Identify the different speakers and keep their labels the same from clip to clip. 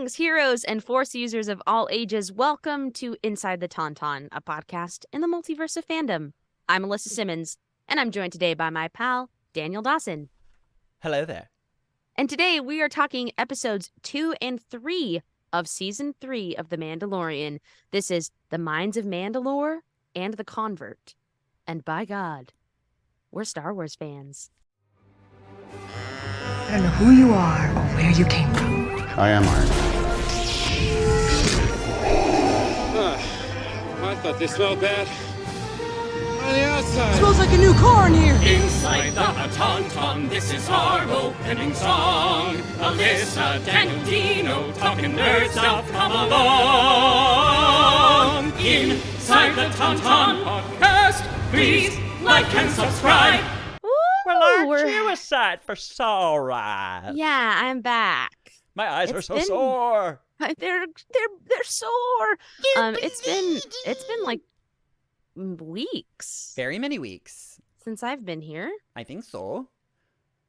Speaker 1: dogs, heroes, and Force users of all ages, welcome to Inside the Tauntaun, a podcast in the multiverse of fandom. I'm Alyssa Simmons, and I'm joined today by my pal, Daniel Dawson.
Speaker 2: Hello there.
Speaker 1: And today we are talking episodes 2 and 3 of Season 3 of The Mandalorian. This is The Minds of Mandalore and The Convert. And by God, we're Star Wars fans.
Speaker 3: I don't know who you are or where you came from.
Speaker 4: I am Iron.
Speaker 5: I thought they smelled bad on the outside.
Speaker 3: Smells like a new car in here.
Speaker 6: Inside the Tauntaun, this is our opening song. Alyssa, Daniel, Dino, talking nerd stuff, come along. Inside the Tauntaun podcast, please like and subscribe.
Speaker 2: Well, aren't you a sight for sore eyes?
Speaker 1: Yeah, I'm back.
Speaker 2: My eyes are so sore.
Speaker 1: They're sore. It's been like weeks
Speaker 2: Very many weeks.
Speaker 1: since I've been here.
Speaker 2: I think so.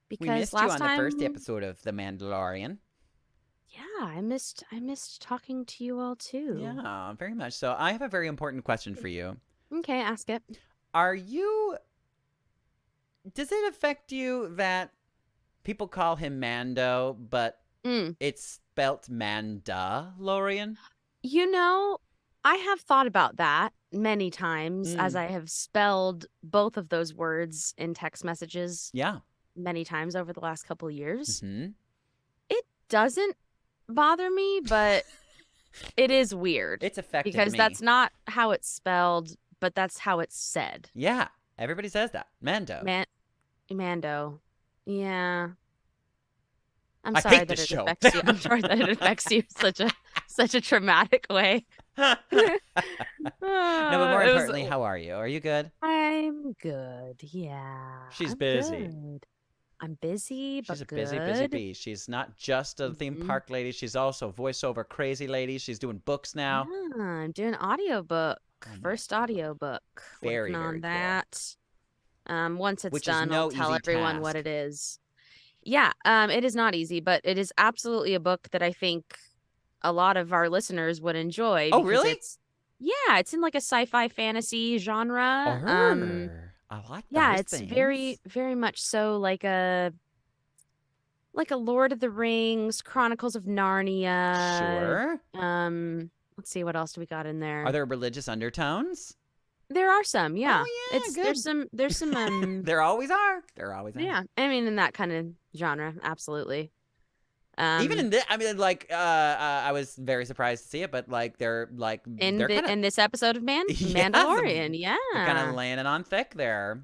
Speaker 1: Because
Speaker 2: We missed you
Speaker 1: last
Speaker 2: on
Speaker 1: time,
Speaker 2: the first episode of The Mandalorian.
Speaker 1: Yeah, I missed talking to you all too.
Speaker 2: Yeah, very much so. I have a very important question for you.
Speaker 1: Okay, ask it.
Speaker 2: Does it affect you that people call him Mando, but it's spelt Mandalorian?
Speaker 1: You know, I have thought about that many times as I have spelled both of those words in text messages
Speaker 2: Yeah.
Speaker 1: many times over the last couple of years.
Speaker 2: Mm-hmm.
Speaker 1: It doesn't bother me, but it is weird.
Speaker 2: It's affected
Speaker 1: because
Speaker 2: me.
Speaker 1: that's not how it's spelled, but that's how it's said.
Speaker 2: Yeah, everybody says that. Mando.
Speaker 1: Mando. Yeah. I'm
Speaker 2: I
Speaker 1: sorry
Speaker 2: hate
Speaker 1: that
Speaker 2: this
Speaker 1: it
Speaker 2: show.
Speaker 1: affects you. I'm sorry that it affects you such a traumatic way.
Speaker 2: No, but more
Speaker 1: It was-
Speaker 2: importantly, how are you? Are you good?
Speaker 1: I'm good. Yeah.
Speaker 2: She's
Speaker 1: I'm
Speaker 2: busy.
Speaker 1: good. I'm busy, but
Speaker 2: She's a
Speaker 1: good.
Speaker 2: busy bee. She's not just a theme park lady. She's also voiceover crazy lady. She's doing books now.
Speaker 1: Yeah, I'm doing an audiobook.
Speaker 2: Oh my
Speaker 1: First
Speaker 2: God.
Speaker 1: audiobook.
Speaker 2: Very,
Speaker 1: Working
Speaker 2: very
Speaker 1: on
Speaker 2: cool.
Speaker 1: that. Once it's
Speaker 2: Which is
Speaker 1: done,
Speaker 2: no
Speaker 1: I'll tell
Speaker 2: easy
Speaker 1: everyone what
Speaker 2: task.
Speaker 1: it is. Yeah, it is not easy, but it is absolutely a book that I think a lot of our listeners would enjoy.
Speaker 2: Oh,
Speaker 1: because
Speaker 2: really?
Speaker 1: It's in like a sci-fi fantasy genre.
Speaker 2: I like
Speaker 1: Yeah,
Speaker 2: those
Speaker 1: it's
Speaker 2: things.
Speaker 1: very, very much so like a Lord of the Rings, Chronicles of Narnia.
Speaker 2: Sure.
Speaker 1: Let's see, what else do we got in there?
Speaker 2: Are there religious undertones?
Speaker 1: There are some, yeah.
Speaker 2: Oh, yeah, good.
Speaker 1: There's some
Speaker 2: There always are. There always are.
Speaker 1: yeah. I mean, in that kind of genre, absolutely.
Speaker 2: Even in this, I mean, like, I was very surprised to see it, but like, they're
Speaker 1: in this episode of
Speaker 2: Yeah,
Speaker 1: Mandalorian, yeah.
Speaker 2: kind of laying it on thick there.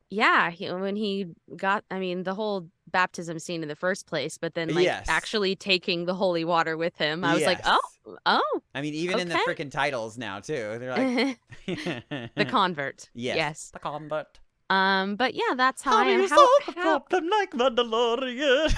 Speaker 1: Yeah, when he got, I mean, the whole baptism scene in the first place, but then like
Speaker 2: Yes.
Speaker 1: actually taking the holy water with him, I was like,
Speaker 2: Yes.
Speaker 1: oh,
Speaker 2: I mean, even in the
Speaker 1: Okay.
Speaker 2: freaking titles now too, they're like
Speaker 1: the convert.
Speaker 2: yes, the convert.
Speaker 1: But yeah, that's how I
Speaker 2: Have
Speaker 1: am.
Speaker 2: you
Speaker 1: How
Speaker 2: saw the Captain like Mandalorian?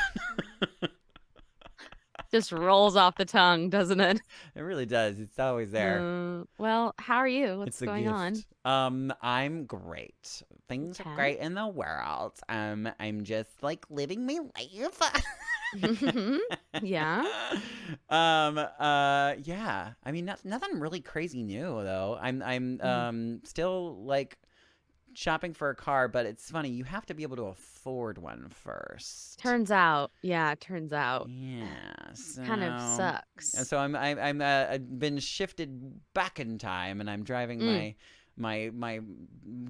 Speaker 1: just rolls off the tongue, doesn't it?
Speaker 2: It really does. It's always there.
Speaker 1: Well, how are you? What's
Speaker 2: It's a
Speaker 1: going
Speaker 2: gift. I'm great. Things
Speaker 1: Okay.
Speaker 2: are great in the world. I'm just like living my life.
Speaker 1: on? Yeah.
Speaker 2: Yeah. I mean, nothing really crazy new though. I'm still like shopping for a car, but it's funny. You have to be able to afford one first.
Speaker 1: Turns out. Yeah, turns out.
Speaker 2: Yeah. So,
Speaker 1: Kind of sucks.
Speaker 2: And so I've been shifted back in time, and I'm driving my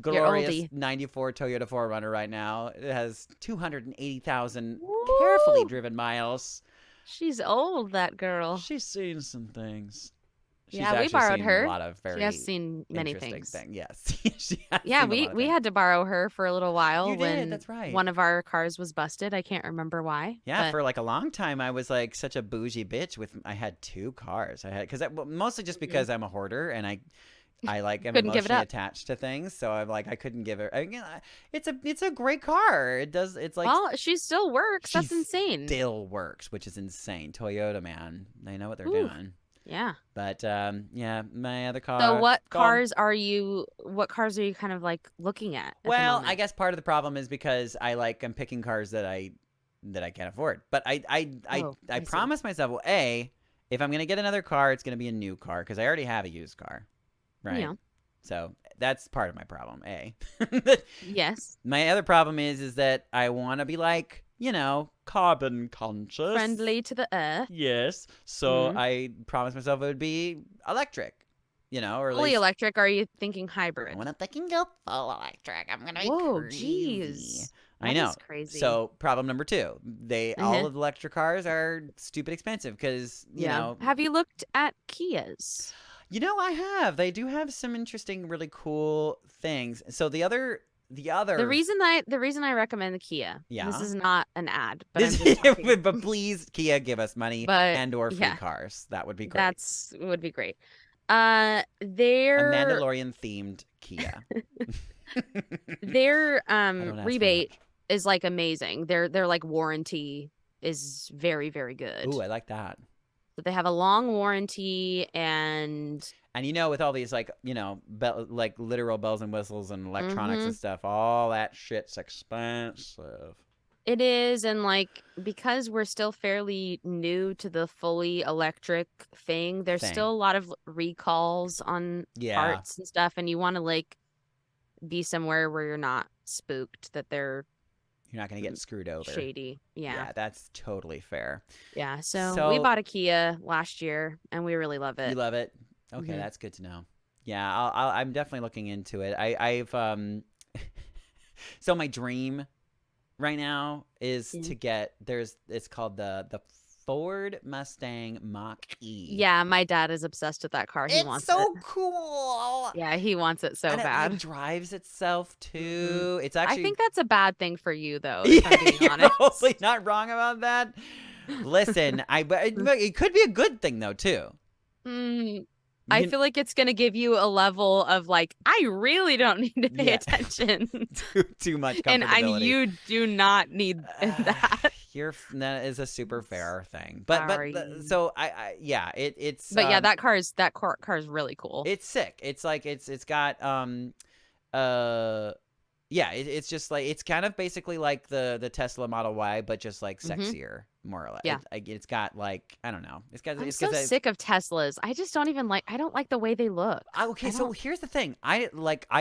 Speaker 2: glorious
Speaker 1: oldie.
Speaker 2: 94 Toyota 4Runner right now. It has 280,000 carefully driven miles.
Speaker 1: She's old, that girl.
Speaker 2: She's seen some things. She's
Speaker 1: Yeah, we
Speaker 2: actually
Speaker 1: borrowed
Speaker 2: seen
Speaker 1: her.
Speaker 2: A lot of very
Speaker 1: She has seen many
Speaker 2: interesting
Speaker 1: things.
Speaker 2: Yes. She has
Speaker 1: Yeah,
Speaker 2: seen a lot of
Speaker 1: we
Speaker 2: things.
Speaker 1: had to borrow her for a little while
Speaker 2: You did,
Speaker 1: when
Speaker 2: that's right.
Speaker 1: one of our cars was busted. I can't remember why.
Speaker 2: Yeah,
Speaker 1: but-
Speaker 2: for like a long time, I was like such a bougie bitch. I had 2 cars. Mostly just because I'm a hoarder and I like am
Speaker 1: Couldn't give it
Speaker 2: emotionally
Speaker 1: up.
Speaker 2: attached to things. So I'm like I couldn't give her. I mean, it's a great car. It's like
Speaker 1: well, she still works. That's
Speaker 2: she
Speaker 1: insane.
Speaker 2: still works, which is insane. Toyota, man, they know what they're
Speaker 1: Ooh.
Speaker 2: doing.
Speaker 1: Yeah.
Speaker 2: But yeah, my other car.
Speaker 1: So what
Speaker 2: gone.
Speaker 1: cars are you kind of like looking at the
Speaker 2: Well,
Speaker 1: moment?
Speaker 2: I guess part of the problem is because I'm picking cars that I can't afford. But I
Speaker 1: I see.
Speaker 2: promised myself, well, A, if I'm gonna get another car, it's gonna be a new car because I already have a used car, right?
Speaker 1: Yeah.
Speaker 2: So that's part of my problem. A.
Speaker 1: Yes.
Speaker 2: My other problem is that I want to be like, carbon conscious.
Speaker 1: Friendly to the earth.
Speaker 2: Yes. So
Speaker 1: Mhm.
Speaker 2: I promised myself it would be electric, or at
Speaker 1: Fully
Speaker 2: least
Speaker 1: electric, or are you thinking hybrid?
Speaker 2: when I'm thinking go full electric, I'm gonna be
Speaker 1: Whoa,
Speaker 2: crazy.
Speaker 1: jeez.
Speaker 2: I
Speaker 1: That
Speaker 2: know.
Speaker 1: is crazy.
Speaker 2: So problem number 2, all
Speaker 1: Uh-huh.
Speaker 2: of the electric cars are stupid expensive because
Speaker 1: Have you looked at Kias?
Speaker 2: I have. They do have some interesting, really cool things. So the other
Speaker 1: The reason I recommend the Kia.
Speaker 2: Yeah.
Speaker 1: This is not an ad, but I'm just talking.
Speaker 2: but please, Kia, give us money
Speaker 1: But,
Speaker 2: and or free
Speaker 1: yeah.
Speaker 2: cars. That would be great.
Speaker 1: That's would be great.
Speaker 2: a
Speaker 1: Their
Speaker 2: Mandalorian themed Kia.
Speaker 1: their
Speaker 2: don't ask for
Speaker 1: rebate
Speaker 2: much.
Speaker 1: is like amazing. Their like warranty is very, very good.
Speaker 2: Ooh, I like that.
Speaker 1: So they have a long warranty, and
Speaker 2: with all these like like literal bells and whistles and electronics and stuff, all that shit's expensive.
Speaker 1: it is, and like because we're still fairly new to the fully electric thing, there's still a lot of recalls on parts and stuff, and you want to like be somewhere where you're not spooked that they're
Speaker 2: You're not gonna get screwed over.
Speaker 1: shady.
Speaker 2: Yeah, that's totally fair.
Speaker 1: Yeah, so we bought a Kia last year, and we really love it.
Speaker 2: You love it? Okay, that's good to know. Yeah, I'm definitely looking into it. I've so my dream right now is to get it's called the Ford Mustang Mach-E.
Speaker 1: Yeah, my dad is obsessed with that car. He wants it.
Speaker 2: It's so cool.
Speaker 1: Yeah, he wants it so
Speaker 2: and
Speaker 1: bad.
Speaker 2: It drives itself too. It's actually
Speaker 1: I think that's a bad thing for you, though. If I'm being
Speaker 2: you're
Speaker 1: honest.
Speaker 2: totally not wrong about that. Listen, it could be a good thing though too.
Speaker 1: I feel like it's gonna give you a level of like, I really don't need to pay attention.
Speaker 2: too much
Speaker 1: and
Speaker 2: comfortability.
Speaker 1: you do not need that.
Speaker 2: That is a super fair thing. But so it's
Speaker 1: But yeah, that car is really cool.
Speaker 2: It's sick. It's like it's got it's just like it's kind of basically like the Tesla Model Y, but just like sexier, more or less.
Speaker 1: Yeah.
Speaker 2: It's got like I don't know.
Speaker 1: I'm so sick of Teslas. I just don't even I don't like the way they look.
Speaker 2: Okay, so here's the thing. I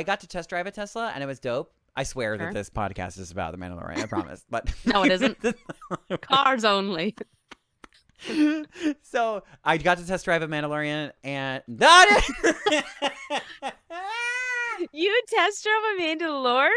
Speaker 2: got to test drive a Tesla and it was dope. I swear that this podcast is about the Mandalorian. I promise. But
Speaker 1: no, it isn't. Cars only.
Speaker 2: So I got to test drive a Mandalorian and
Speaker 1: You test drove a Mandalorian?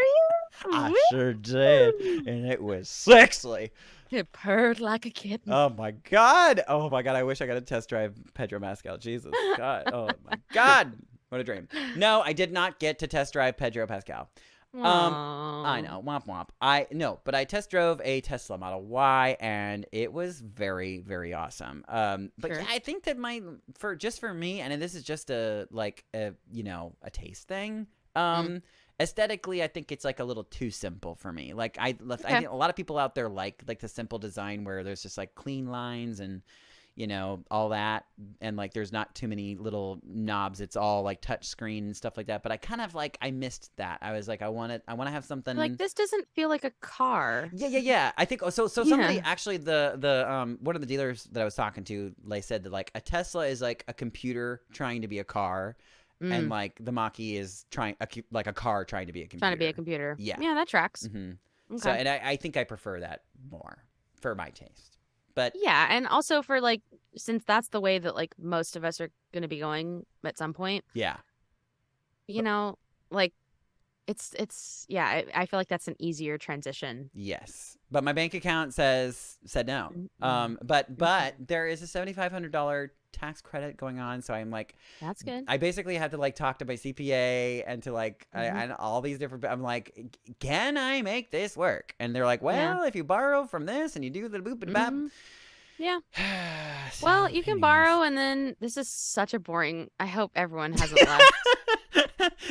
Speaker 2: I sure did, and it was sexy.
Speaker 1: It purred like a kitten.
Speaker 2: Oh my god! I wish I got to test drive Pedro Pascal. Jesus God! Oh my god! What a dream. No, I did not get to test drive Pedro Pascal. I know, womp womp. But I test drove a Tesla Model Y, and it was very, very awesome. But yeah, I think that for me, and this is just a taste thing. Aesthetically, I think it's like a little too simple for me. Like I think a lot of people out there like the simple design where there's just like clean lines and all that, and like there's not too many little knobs. It's all like touch screen and stuff like that. But I kind of I missed that. I was like, I want to have something
Speaker 1: like this doesn't feel like a car.
Speaker 2: Yeah. I think so somebody actually the one of the dealers that I was talking to said that like a Tesla is like a computer trying to be a car. And like the Mach-E is like a car trying to be a computer.
Speaker 1: Trying to be a computer. Yeah, that tracks.
Speaker 2: Mm-hmm.
Speaker 1: Okay.
Speaker 2: So, and I think I prefer that more for my taste. But
Speaker 1: yeah, and also for like, since that's the way that like most of us are going to be going at some point.
Speaker 2: Yeah.
Speaker 1: Like it's I feel like that's an easier transition.
Speaker 2: Yes, but my bank account said no. But there is a $7,500 tax credit going on, so I'm like,
Speaker 1: that's good.
Speaker 2: I basically had to talk to my CPA and to and all these different. I'm like, can I make this work? And they're like, well, if you borrow from this and you do the boop and bap.
Speaker 1: Yeah.
Speaker 2: So
Speaker 1: well, you can borrow, and then this is such a boring. I hope everyone hasn't left.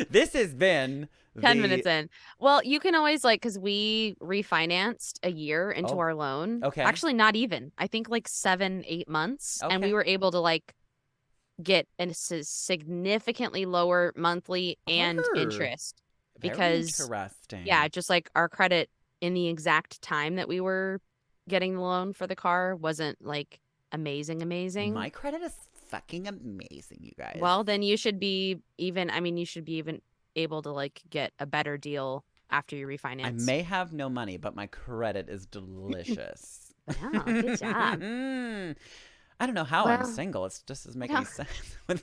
Speaker 2: This has been
Speaker 1: 10 minutes in. Well, you can always because we refinanced a year into our loan.
Speaker 2: Okay.
Speaker 1: Actually, not even. I think 7-8 months, and we were able to get a significantly lower monthly and interest because
Speaker 2: interesting.
Speaker 1: Yeah, just our credit in the exact time that we were getting the loan for the car wasn't amazing, amazing.
Speaker 2: My credit is fucking amazing, you guys.
Speaker 1: Well, then you should be even. I mean, you should be even able to like get a better deal after you refinance.
Speaker 2: I may have no money, but my credit is delicious.
Speaker 1: Wow, good job.
Speaker 2: I don't know how I'm
Speaker 1: Well,
Speaker 2: single. It just doesn't make any sense.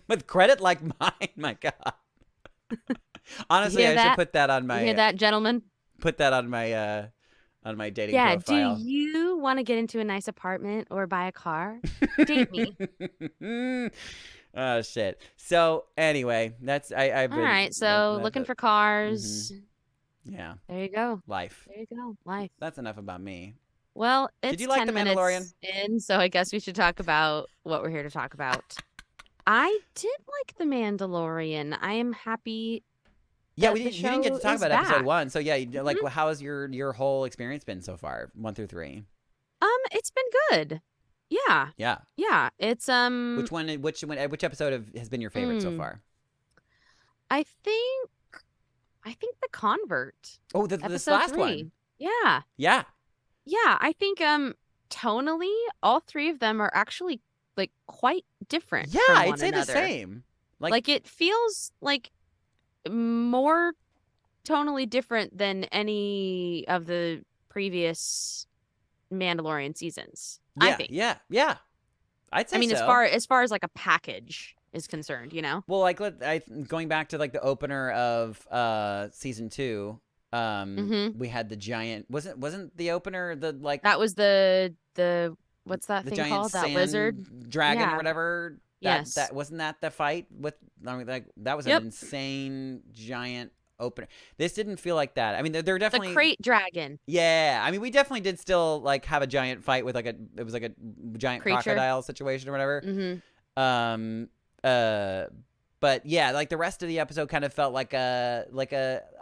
Speaker 2: With credit like mine, my God. Honestly,
Speaker 1: hear
Speaker 2: I should
Speaker 1: that?
Speaker 2: put that on
Speaker 1: You
Speaker 2: my
Speaker 1: hear that, gentleman?
Speaker 2: put that on my dating
Speaker 1: Yeah.
Speaker 2: profile.
Speaker 1: Do you want to get into a nice apartment or buy a car? Date me.
Speaker 2: Oh shit. So anyway, that's I've
Speaker 1: All
Speaker 2: been
Speaker 1: right. So looking for cars.
Speaker 2: yeah,
Speaker 1: There you go.
Speaker 2: life.
Speaker 1: There you go. Life.
Speaker 2: That's enough about me.
Speaker 1: Well, it's
Speaker 2: Did you like
Speaker 1: 10
Speaker 2: The
Speaker 1: minutes
Speaker 2: Mandalorian?
Speaker 1: in, so I guess we should talk about what we're here to talk about. I did like The Mandalorian. I am happy.
Speaker 2: Yeah,
Speaker 1: that
Speaker 2: you
Speaker 1: the
Speaker 2: didn't get to
Speaker 1: show
Speaker 2: talk
Speaker 1: is
Speaker 2: about episode
Speaker 1: back.
Speaker 2: 1. So yeah, like how has your whole experience been so far, 1 through 3?
Speaker 1: It's been good. Yeah.
Speaker 2: Yeah.
Speaker 1: Yeah. It's
Speaker 2: Which episode has been your favorite so far?
Speaker 1: I think The Convert.
Speaker 2: Oh, this
Speaker 1: Episode
Speaker 2: last
Speaker 1: 3.
Speaker 2: one.
Speaker 1: Yeah.
Speaker 2: Yeah.
Speaker 1: Yeah, I think tonally all three of them are actually like quite different
Speaker 2: Yeah,
Speaker 1: from
Speaker 2: I'd
Speaker 1: one
Speaker 2: say
Speaker 1: another.
Speaker 2: the same.
Speaker 1: Like it feels like more tonally different than any of the previous Mandalorian seasons. I think.
Speaker 2: Yeah. I'd say
Speaker 1: I mean,
Speaker 2: so.
Speaker 1: as far as like a package is concerned, you know.
Speaker 2: Well, like going back to like the opener of season 2, we had the giant. Wasn't the opener the like
Speaker 1: That was the what's that
Speaker 2: the
Speaker 1: thing
Speaker 2: giant
Speaker 1: called? That
Speaker 2: sand
Speaker 1: lizard
Speaker 2: dragon
Speaker 1: Yeah.
Speaker 2: or whatever?
Speaker 1: Yes.
Speaker 2: That wasn't that the fight with. I mean, like that was
Speaker 1: Yep.
Speaker 2: an insane giant opener. This didn't feel like that. I mean, they're definitely
Speaker 1: the crate dragon.
Speaker 2: Yeah, I mean, we definitely did still like have a giant fight with it was like a giant
Speaker 1: Creature.
Speaker 2: crocodile situation or whatever.
Speaker 1: Mm-hmm.
Speaker 2: But yeah, like the rest of the episode kind of felt like a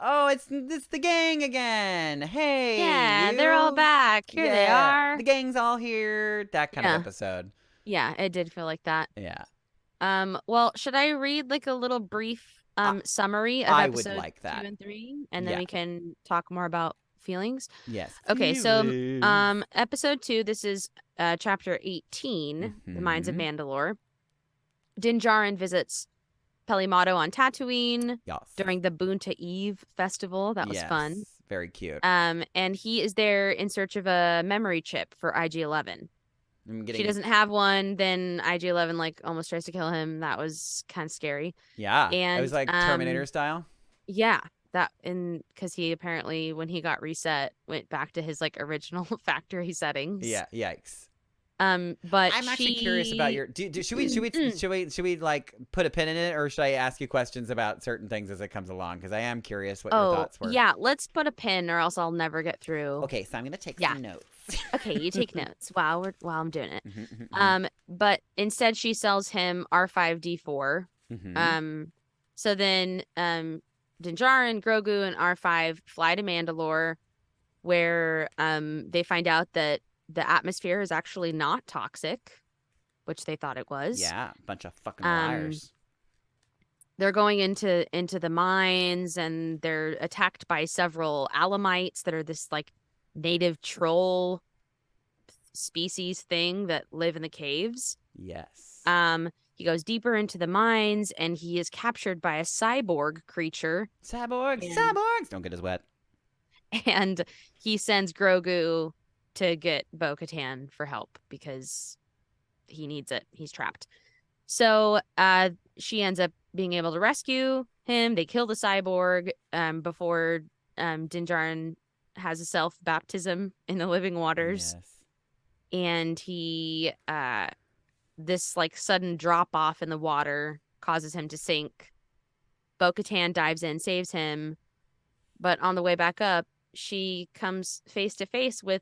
Speaker 2: oh, it's the gang again. Hey,
Speaker 1: Yeah, they're all
Speaker 2: you.
Speaker 1: back. Here they
Speaker 2: Yeah,
Speaker 1: are.
Speaker 2: The gang's all here. That kind
Speaker 1: Yeah.
Speaker 2: of episode.
Speaker 1: Yeah, it did feel like that.
Speaker 2: Yeah,
Speaker 1: Well, should I read like a little brief summary of
Speaker 2: I would
Speaker 1: episodes
Speaker 2: like that.
Speaker 1: 2 and 3, and then
Speaker 2: Yeah.
Speaker 1: we can talk more about feelings?
Speaker 2: yes.
Speaker 1: Okay, so
Speaker 2: Feelings.
Speaker 1: episode 2, this is chapter 18, The Mines of
Speaker 2: Mhm.
Speaker 1: Mandalore. Din Djarin visits Pelimato on Tatooine
Speaker 2: Yes.
Speaker 1: during the Boonta Eve festival. That was fun.
Speaker 2: Yes, very cute.
Speaker 1: And he is there in search of a memory chip for IG-11.
Speaker 2: I'm
Speaker 1: She
Speaker 2: getting
Speaker 1: doesn't have one, then IG-11 like almost tries to kill him. That was kind of scary.
Speaker 2: yeah. It
Speaker 1: and,
Speaker 2: was like Terminator style.
Speaker 1: Yeah, because he apparently when he got reset went back to his like original factory settings.
Speaker 2: Yeah. Yikes.
Speaker 1: But
Speaker 2: I'm actually curious about your. Should we like put a pin in it, or should I ask you questions about certain things as it comes along? Because I am curious what your thoughts were.
Speaker 1: Yeah, let's put a pin, or else I'll never get through.
Speaker 2: Okay, so I'm gonna take
Speaker 1: Yeah.
Speaker 2: some notes.
Speaker 1: Okay, you take notes while I'm doing it.
Speaker 2: Mhm.
Speaker 1: But instead she sells him R5D4.
Speaker 2: Mhm.
Speaker 1: So then Din Djarin, Grogu, and R5 fly to Mandalore, where they find out that the atmosphere is actually not toxic, which they thought it was.
Speaker 2: Yeah, bunch of fucking liars.
Speaker 1: They're going into the mines, and they're attacked by several Alamites that are this like native troll species thing that live in the caves.
Speaker 2: Yes.
Speaker 1: He goes deeper into the mines, and he is captured by a cyborg creature,
Speaker 2: Cyborgs,
Speaker 1: and-
Speaker 2: cyborgs. Don't get as wet.
Speaker 1: and he sends Grogu to get Bo-Katan for help because he needs it. He's trapped. So she ends up being able to rescue him. They kill the cyborg before Din Djarin has a self-baptism in the living waters.
Speaker 2: Yes.
Speaker 1: And he this like sudden drop off in the water causes him to sink. Bo-Katan dives in, saves him, but on the way back up she comes face to face with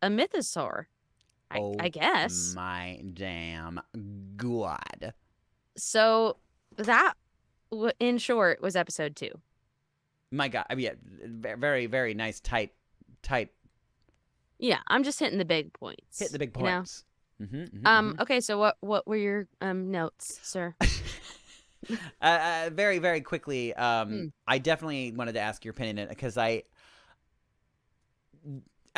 Speaker 1: a mythosaur. I guess.
Speaker 2: My damn god.
Speaker 1: So that in short was episode 2.
Speaker 2: My god. I mean, yeah, very, very nice, tight.
Speaker 1: Yeah, I'm just hitting the big points.
Speaker 2: Hit the big
Speaker 1: you know?
Speaker 2: points. Mhm.
Speaker 1: Okay, so what were your notes, sir?
Speaker 2: Very, very quickly. I definitely wanted to ask your opinion because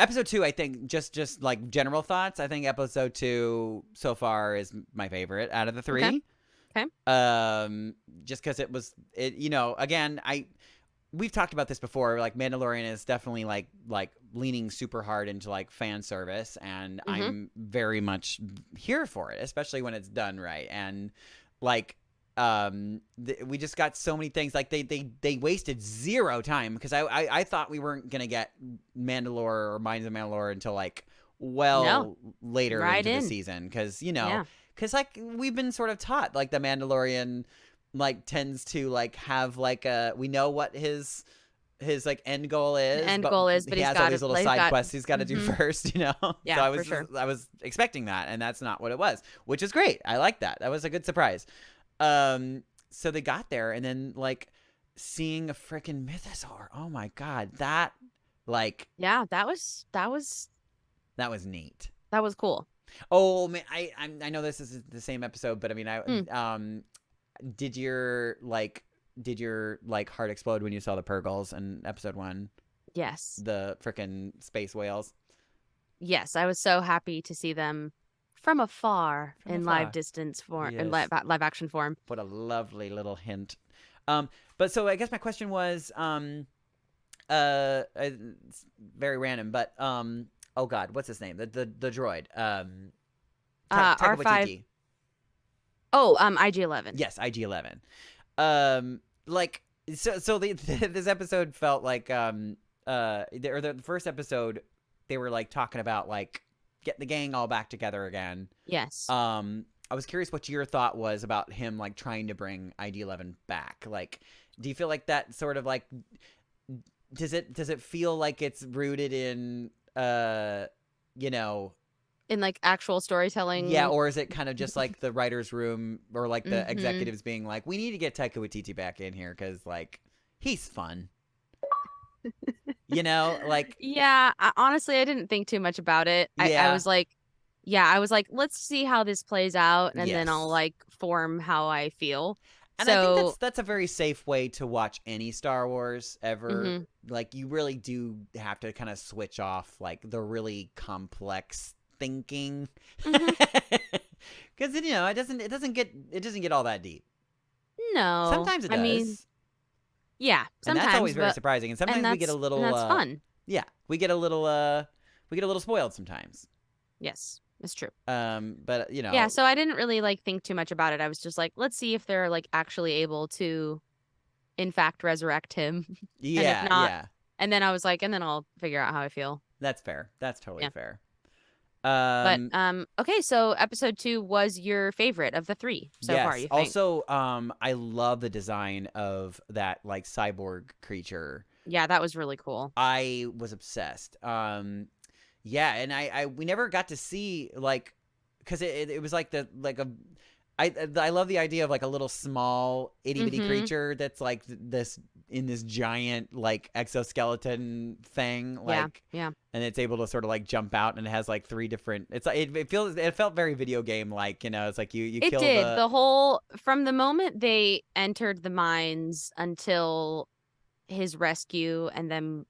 Speaker 2: Episode 2, I think, just like general thoughts. I think episode 2 so far is my favorite out of the 3.
Speaker 1: Okay.
Speaker 2: Just because again, we've talked about this before. Like Mandalorian is definitely like leaning super hard into like fan service, and I'm very much here for it, especially when it's done right. And like we just got so many things. Like they wasted zero time, because I thought we weren't gonna get Mandalore or Minds of Mandalore until like later
Speaker 1: right
Speaker 2: into the season, because because like we've been sort of taught like the Mandalorian like tends to like have like we know what his like end goal is.
Speaker 1: But
Speaker 2: he has all these little side quests he's got to do first,
Speaker 1: Yeah,
Speaker 2: so
Speaker 1: for sure.
Speaker 2: I was expecting that, and that's not what it was, which is great. I like that. That was a good surprise. So they got there, and then like seeing a freaking mythosaur. Oh my god, that like
Speaker 1: that was
Speaker 2: neat.
Speaker 1: That was cool.
Speaker 2: Oh man, I know this is the same episode, but I mean, did your heart explode when you saw the Purgles in episode 1?
Speaker 1: Yes.
Speaker 2: The freaking space whales.
Speaker 1: Yes, I was so happy to see them from afar in live distance form, in live action form.
Speaker 2: What a lovely little hint. But so I guess my question was, it's very random, but oh god, what's his name? The droid. Taika
Speaker 1: R5.
Speaker 2: Waititi.
Speaker 1: Oh, IG-11.
Speaker 2: Yes, IG-11. Like so this episode felt like the first episode they were like talking about like getting the gang all back together again.
Speaker 1: Yes.
Speaker 2: I was curious what your thought was about him like trying to bring IG-11 back. Like, do you feel like that sort of like does it feel like it's rooted in
Speaker 1: in like actual storytelling?
Speaker 2: Yeah, or is it kind of just like the writer's room or like the executives being like, we need to get Taika Waititi back in here because like he's fun. Like
Speaker 1: yeah. Honestly, I didn't think too much about it.
Speaker 2: Yeah.
Speaker 1: I was like, let's see how this plays out, and then I'll like form how I feel.
Speaker 2: And I think that's a very safe way to watch any Star Wars ever. Like you really do have to kind of switch off like the really complex thinking, because it doesn't get all that deep.
Speaker 1: No,
Speaker 2: sometimes it does.
Speaker 1: I mean, yeah, sometimes,
Speaker 2: and that's always very surprising. And sometimes we get a little.
Speaker 1: And that's fun.
Speaker 2: Yeah, we get a little spoiled sometimes.
Speaker 1: Yes, it's true.
Speaker 2: But
Speaker 1: yeah. So I didn't really like think too much about it. I was just like, let's see if they're like actually able to, in fact, resurrect him.
Speaker 2: Yeah,
Speaker 1: and if not,
Speaker 2: yeah.
Speaker 1: And then I was like, and then I'll figure out how I feel.
Speaker 2: That's fair. That's totally fair.
Speaker 1: But okay, so episode 2 was your favorite of the 3 so far, you think?
Speaker 2: Also, I love the design of that like cyborg creature.
Speaker 1: Yeah, that was really cool.
Speaker 2: I was obsessed. Yeah, and we never got to see like, because it was like I love the idea of like a little small itty bitty creature that's like this in this giant like exoskeleton thing, like
Speaker 1: yeah,
Speaker 2: and it's able to sort of like jump out, and it has like 3 different. It's like it felt very video game like, it's like you
Speaker 1: it
Speaker 2: kill
Speaker 1: did the whole from the moment they entered the mines until his rescue, and then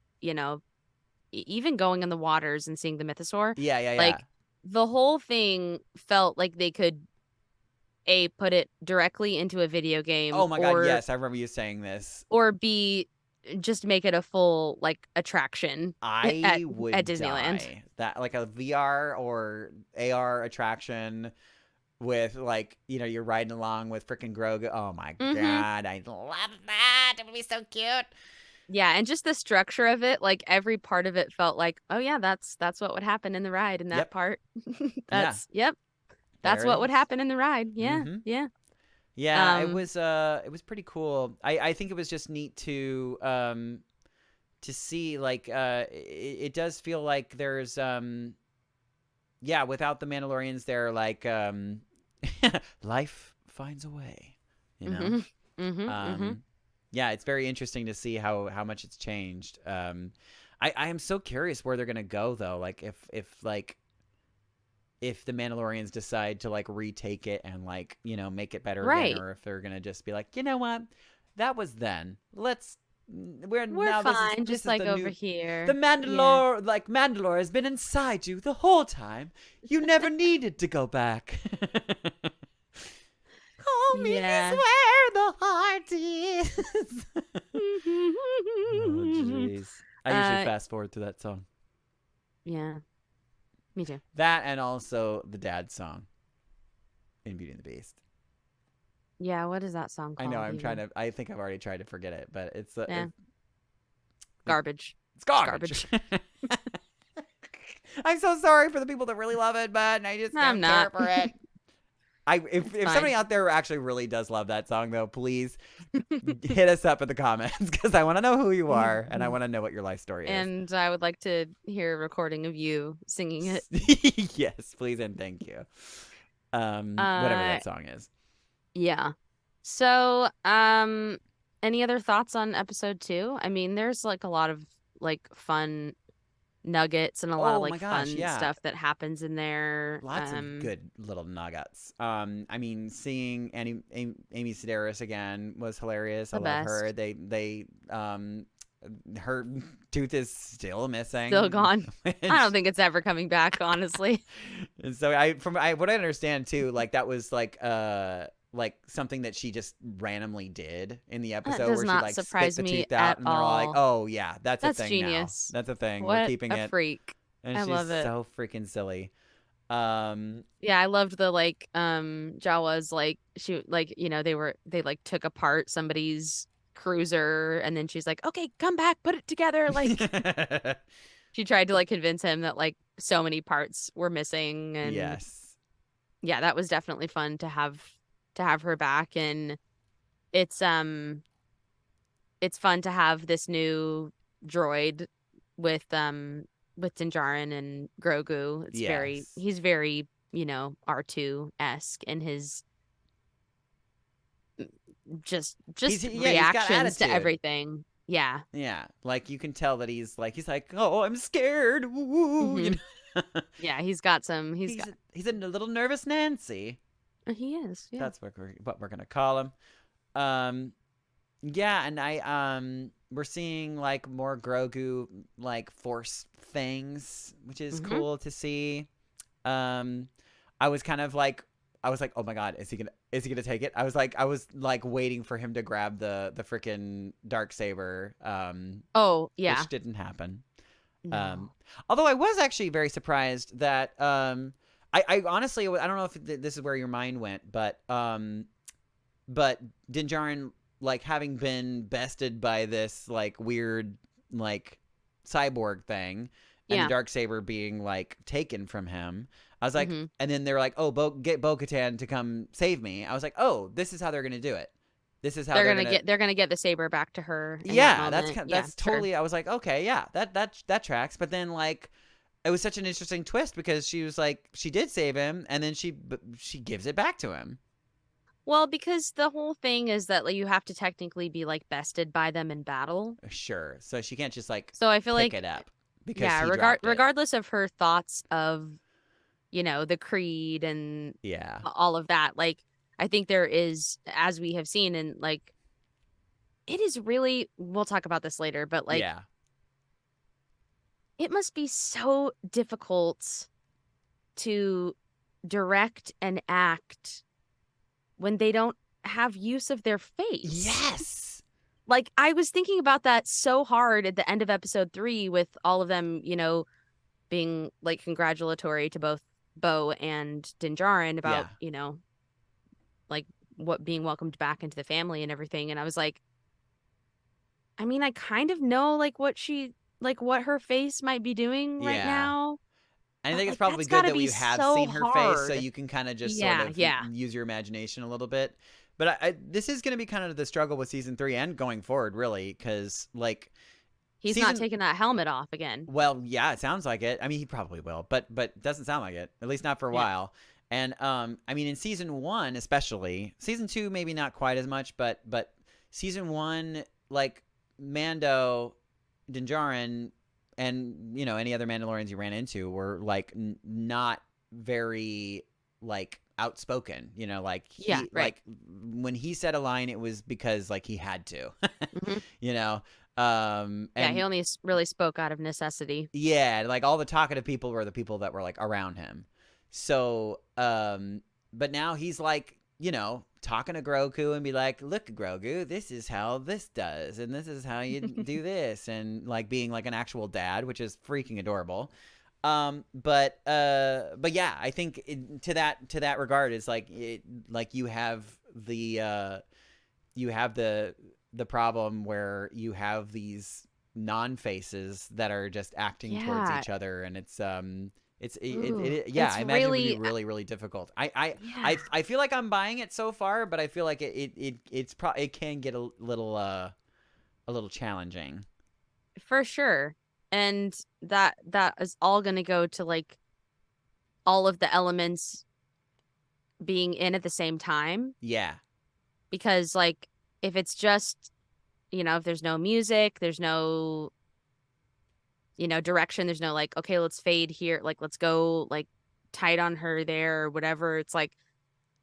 Speaker 1: even going in the waters and seeing the mythosaur.
Speaker 2: Yeah.
Speaker 1: Like the whole thing felt like they could put it directly into a video game.
Speaker 2: Oh my god, yes, I remember you saying this.
Speaker 1: Or B, just make it a full like attraction.
Speaker 2: I would
Speaker 1: at Disneyland.
Speaker 2: Die. That like a VR or AR attraction with like you're riding along with freaking Grogu. Oh my god, I love that. It would be so cute.
Speaker 1: Yeah, and just the structure of it, like every part of it felt like, oh yeah, that's what would happen in the ride in that part. That's That's what would happen in the ride. Yeah, yeah.
Speaker 2: Yeah, it was pretty cool. I think it was just neat to see like it does feel like there's without the Mandalorians there like life finds a way, Yeah, it's very interesting to see how much it's changed. I am so curious where they're gonna go though. Like if the Mandalorians decide to like retake it and like make it better again, or if they're gonna just be like, you know what, that was then. Let's
Speaker 1: We're
Speaker 2: now
Speaker 1: fine,
Speaker 2: this
Speaker 1: just
Speaker 2: is
Speaker 1: like
Speaker 2: the
Speaker 1: over
Speaker 2: new,
Speaker 1: here.
Speaker 2: the Mandalore, like Mandalore has been inside you the whole time. You never needed to go back. Home
Speaker 1: Yeah.
Speaker 2: is where the heart is. Oh, jeez. I usually fast forward through that song.
Speaker 1: Yeah. Me too.
Speaker 2: That and also the dad song in Beauty and the Beast.
Speaker 1: Yeah, what is that song
Speaker 2: I
Speaker 1: called?
Speaker 2: know. I'm
Speaker 1: even?
Speaker 2: trying to. I think I've already tried to forget it, but it's
Speaker 1: Yeah. Garbage.
Speaker 2: it's garbage. I'm so sorry for the people that really love it, but I just
Speaker 1: I'm
Speaker 2: don't care
Speaker 1: not.
Speaker 2: for it. If
Speaker 1: fine.
Speaker 2: somebody out there actually really does love that song, though, please hit us up in the comments because I want to know who you are and I want to know what your life story is.
Speaker 1: And I would like to hear a recording of you singing it.
Speaker 2: Yes, please and thank you. Whatever that song is.
Speaker 1: Yeah. So, any other thoughts on episode 2? I mean, there's like a lot of like fun nuggets and a lot of
Speaker 2: Oh
Speaker 1: like
Speaker 2: my gosh,
Speaker 1: fun
Speaker 2: yeah.
Speaker 1: stuff that happens in there.
Speaker 2: Lots of good little nuggets. I mean, seeing Amy Sedaris again was hilarious. I
Speaker 1: The
Speaker 2: love her.
Speaker 1: best.
Speaker 2: They her tooth is still missing.
Speaker 1: Still gone.
Speaker 2: Which-
Speaker 1: I don't think it's ever coming back, honestly.
Speaker 2: And so what I understand too, like that was like something that she just randomly did in the episode
Speaker 1: does
Speaker 2: where she
Speaker 1: not
Speaker 2: like spit
Speaker 1: surprise
Speaker 2: the
Speaker 1: me
Speaker 2: tooth out
Speaker 1: at
Speaker 2: and they're all like,
Speaker 1: all.
Speaker 2: "Oh yeah, that's a
Speaker 1: That's
Speaker 2: thing
Speaker 1: genius.
Speaker 2: now. That's a thing.
Speaker 1: What
Speaker 2: We're keeping
Speaker 1: a
Speaker 2: it."
Speaker 1: freak.
Speaker 2: And
Speaker 1: I
Speaker 2: she's
Speaker 1: love it.
Speaker 2: so freaking silly.
Speaker 1: Yeah, I loved the like Jawa's like she like they like took apart somebody's cruiser and then she's like, "Okay, come back, put it together." Like she tried to like convince him that like so many parts were missing and
Speaker 2: Yes.
Speaker 1: yeah, that was definitely fun to have her back and it's fun to have this new droid with Dinjarin and Grogu.
Speaker 2: Yes.
Speaker 1: He's very, R2-esque in his just
Speaker 2: He's got
Speaker 1: reactions to
Speaker 2: attitude.
Speaker 1: everything. Yeah.
Speaker 2: Yeah, like you can tell that he's like, "Oh, I'm scared." Woo, you know?
Speaker 1: Yeah, he's got some he's
Speaker 2: a little nervous Nancy.
Speaker 1: he is. Yeah.
Speaker 2: That's what we're gonna call him. Yeah, and we're seeing like more Grogu like force things, which is cool to see. I was like, "Oh my god, is he gonna take it?" I was like waiting for him to grab the freaking Darksaber.
Speaker 1: Oh, yeah.
Speaker 2: Which didn't happen.
Speaker 1: No.
Speaker 2: Although I was actually very surprised that I honestly, I don't know if this is where your mind went, but Dinjarin, like having been bested by this like weird like cyborg thing and the Darksaber being like taken from him, I was like, and then they were like, "Oh, get Bo-Katan to come save me." I was like, "Oh, this is how they're gonna do it. This is how they're
Speaker 1: gonna get the saber back to her. In
Speaker 2: yeah,
Speaker 1: that
Speaker 2: that's totally. I was like, okay, yeah, that tracks. But then like, it was such an interesting twist because she was like, she did save him, and then she gives it back to him.
Speaker 1: Well, because the whole thing is that like, you have to technically be like bested by them in battle.
Speaker 2: Sure. So she can't just like
Speaker 1: so I feel
Speaker 2: pick
Speaker 1: like
Speaker 2: it up because
Speaker 1: yeah,
Speaker 2: he dropped it.
Speaker 1: regardless of her thoughts of the creed and all of that, like I think there is, as we have seen, and like it is really, we'll talk about this later, but like it must be so difficult to direct and act when they don't have use of their face.
Speaker 2: Yes.
Speaker 1: Like I was thinking about that so hard at the end of episode 3 with all of them, being like congratulatory to both Bo and Dinjarin about, like what being welcomed back into the family and everything. And I was like, I mean, I kind of know like what her face might be doing right now.
Speaker 2: And I think
Speaker 1: like,
Speaker 2: it's probably
Speaker 1: that's
Speaker 2: good
Speaker 1: gotta
Speaker 2: that we
Speaker 1: be
Speaker 2: have
Speaker 1: so
Speaker 2: seen her face, so
Speaker 1: hard.
Speaker 2: you can kind of just
Speaker 1: Yeah,
Speaker 2: sort of
Speaker 1: yeah.
Speaker 2: use your imagination a little bit. But this is going to be kind of the struggle with season 3 and going forward, really, because like
Speaker 1: he's not taking that helmet off again.
Speaker 2: Well, yeah, it sounds like it. I mean, he probably will, but it doesn't sound like it. At least not for a while. And I mean, in season 1 especially, season 2 maybe not quite as much, but season 1, like Mando, Dinjarin, and any other Mandalorians you ran into were like not very like outspoken. You know, like
Speaker 1: Yeah, right.
Speaker 2: like when he said a line, it was because like he had to.
Speaker 1: Hmm.
Speaker 2: You know,
Speaker 1: Yeah, he
Speaker 2: and
Speaker 1: only really spoke out of necessity.
Speaker 2: yeah, like all the talkative people were the people that were like around him. So, but now he's like, you know, talking to Grogu and be like, look, Grogu, this is how this does, and this is how you do this, and like being like an actual dad, which is freaking adorable. But yeah, I think to that regard, it's like like you have the problem where you have these non-faces that are just acting towards
Speaker 1: Yeah.
Speaker 2: each other, and it's
Speaker 1: Ooh,
Speaker 2: yeah,
Speaker 1: it's
Speaker 2: I imagine it would be
Speaker 1: really
Speaker 2: really really difficult.
Speaker 1: yeah,
Speaker 2: I feel like I'm buying it so far, but I feel like it can get a little challenging.
Speaker 1: for sure. And that is all going to go to like all of the elements being in at the same time,
Speaker 2: Yeah.
Speaker 1: because like if it's just, if there's no music, there's no, direction, there's no like, okay, let's fade here, like let's go like tight on her there or whatever. It's like,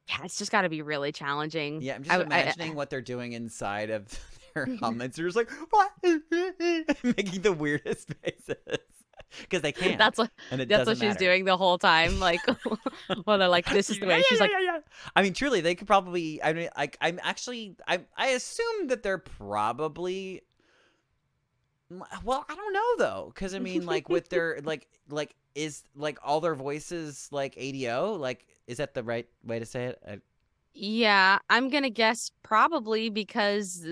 Speaker 1: yeah, it's just got to be really challenging.
Speaker 2: Yeah, I'm just imagining what they're doing inside of their helmets. They're just like, what? Making the weirdest faces. Because they can't.
Speaker 1: That's what
Speaker 2: And it
Speaker 1: that's
Speaker 2: doesn't
Speaker 1: what she's
Speaker 2: matter.
Speaker 1: doing the whole time. Like, well, they're like, this is the way. She's like,
Speaker 2: I mean, truly, they could probably. I mean, I assume that they're probably. Well, I don't know though, because I mean, like with their like is like all their voices like ADO? Like, is that the right way to say it?
Speaker 1: yeah, I'm gonna guess probably because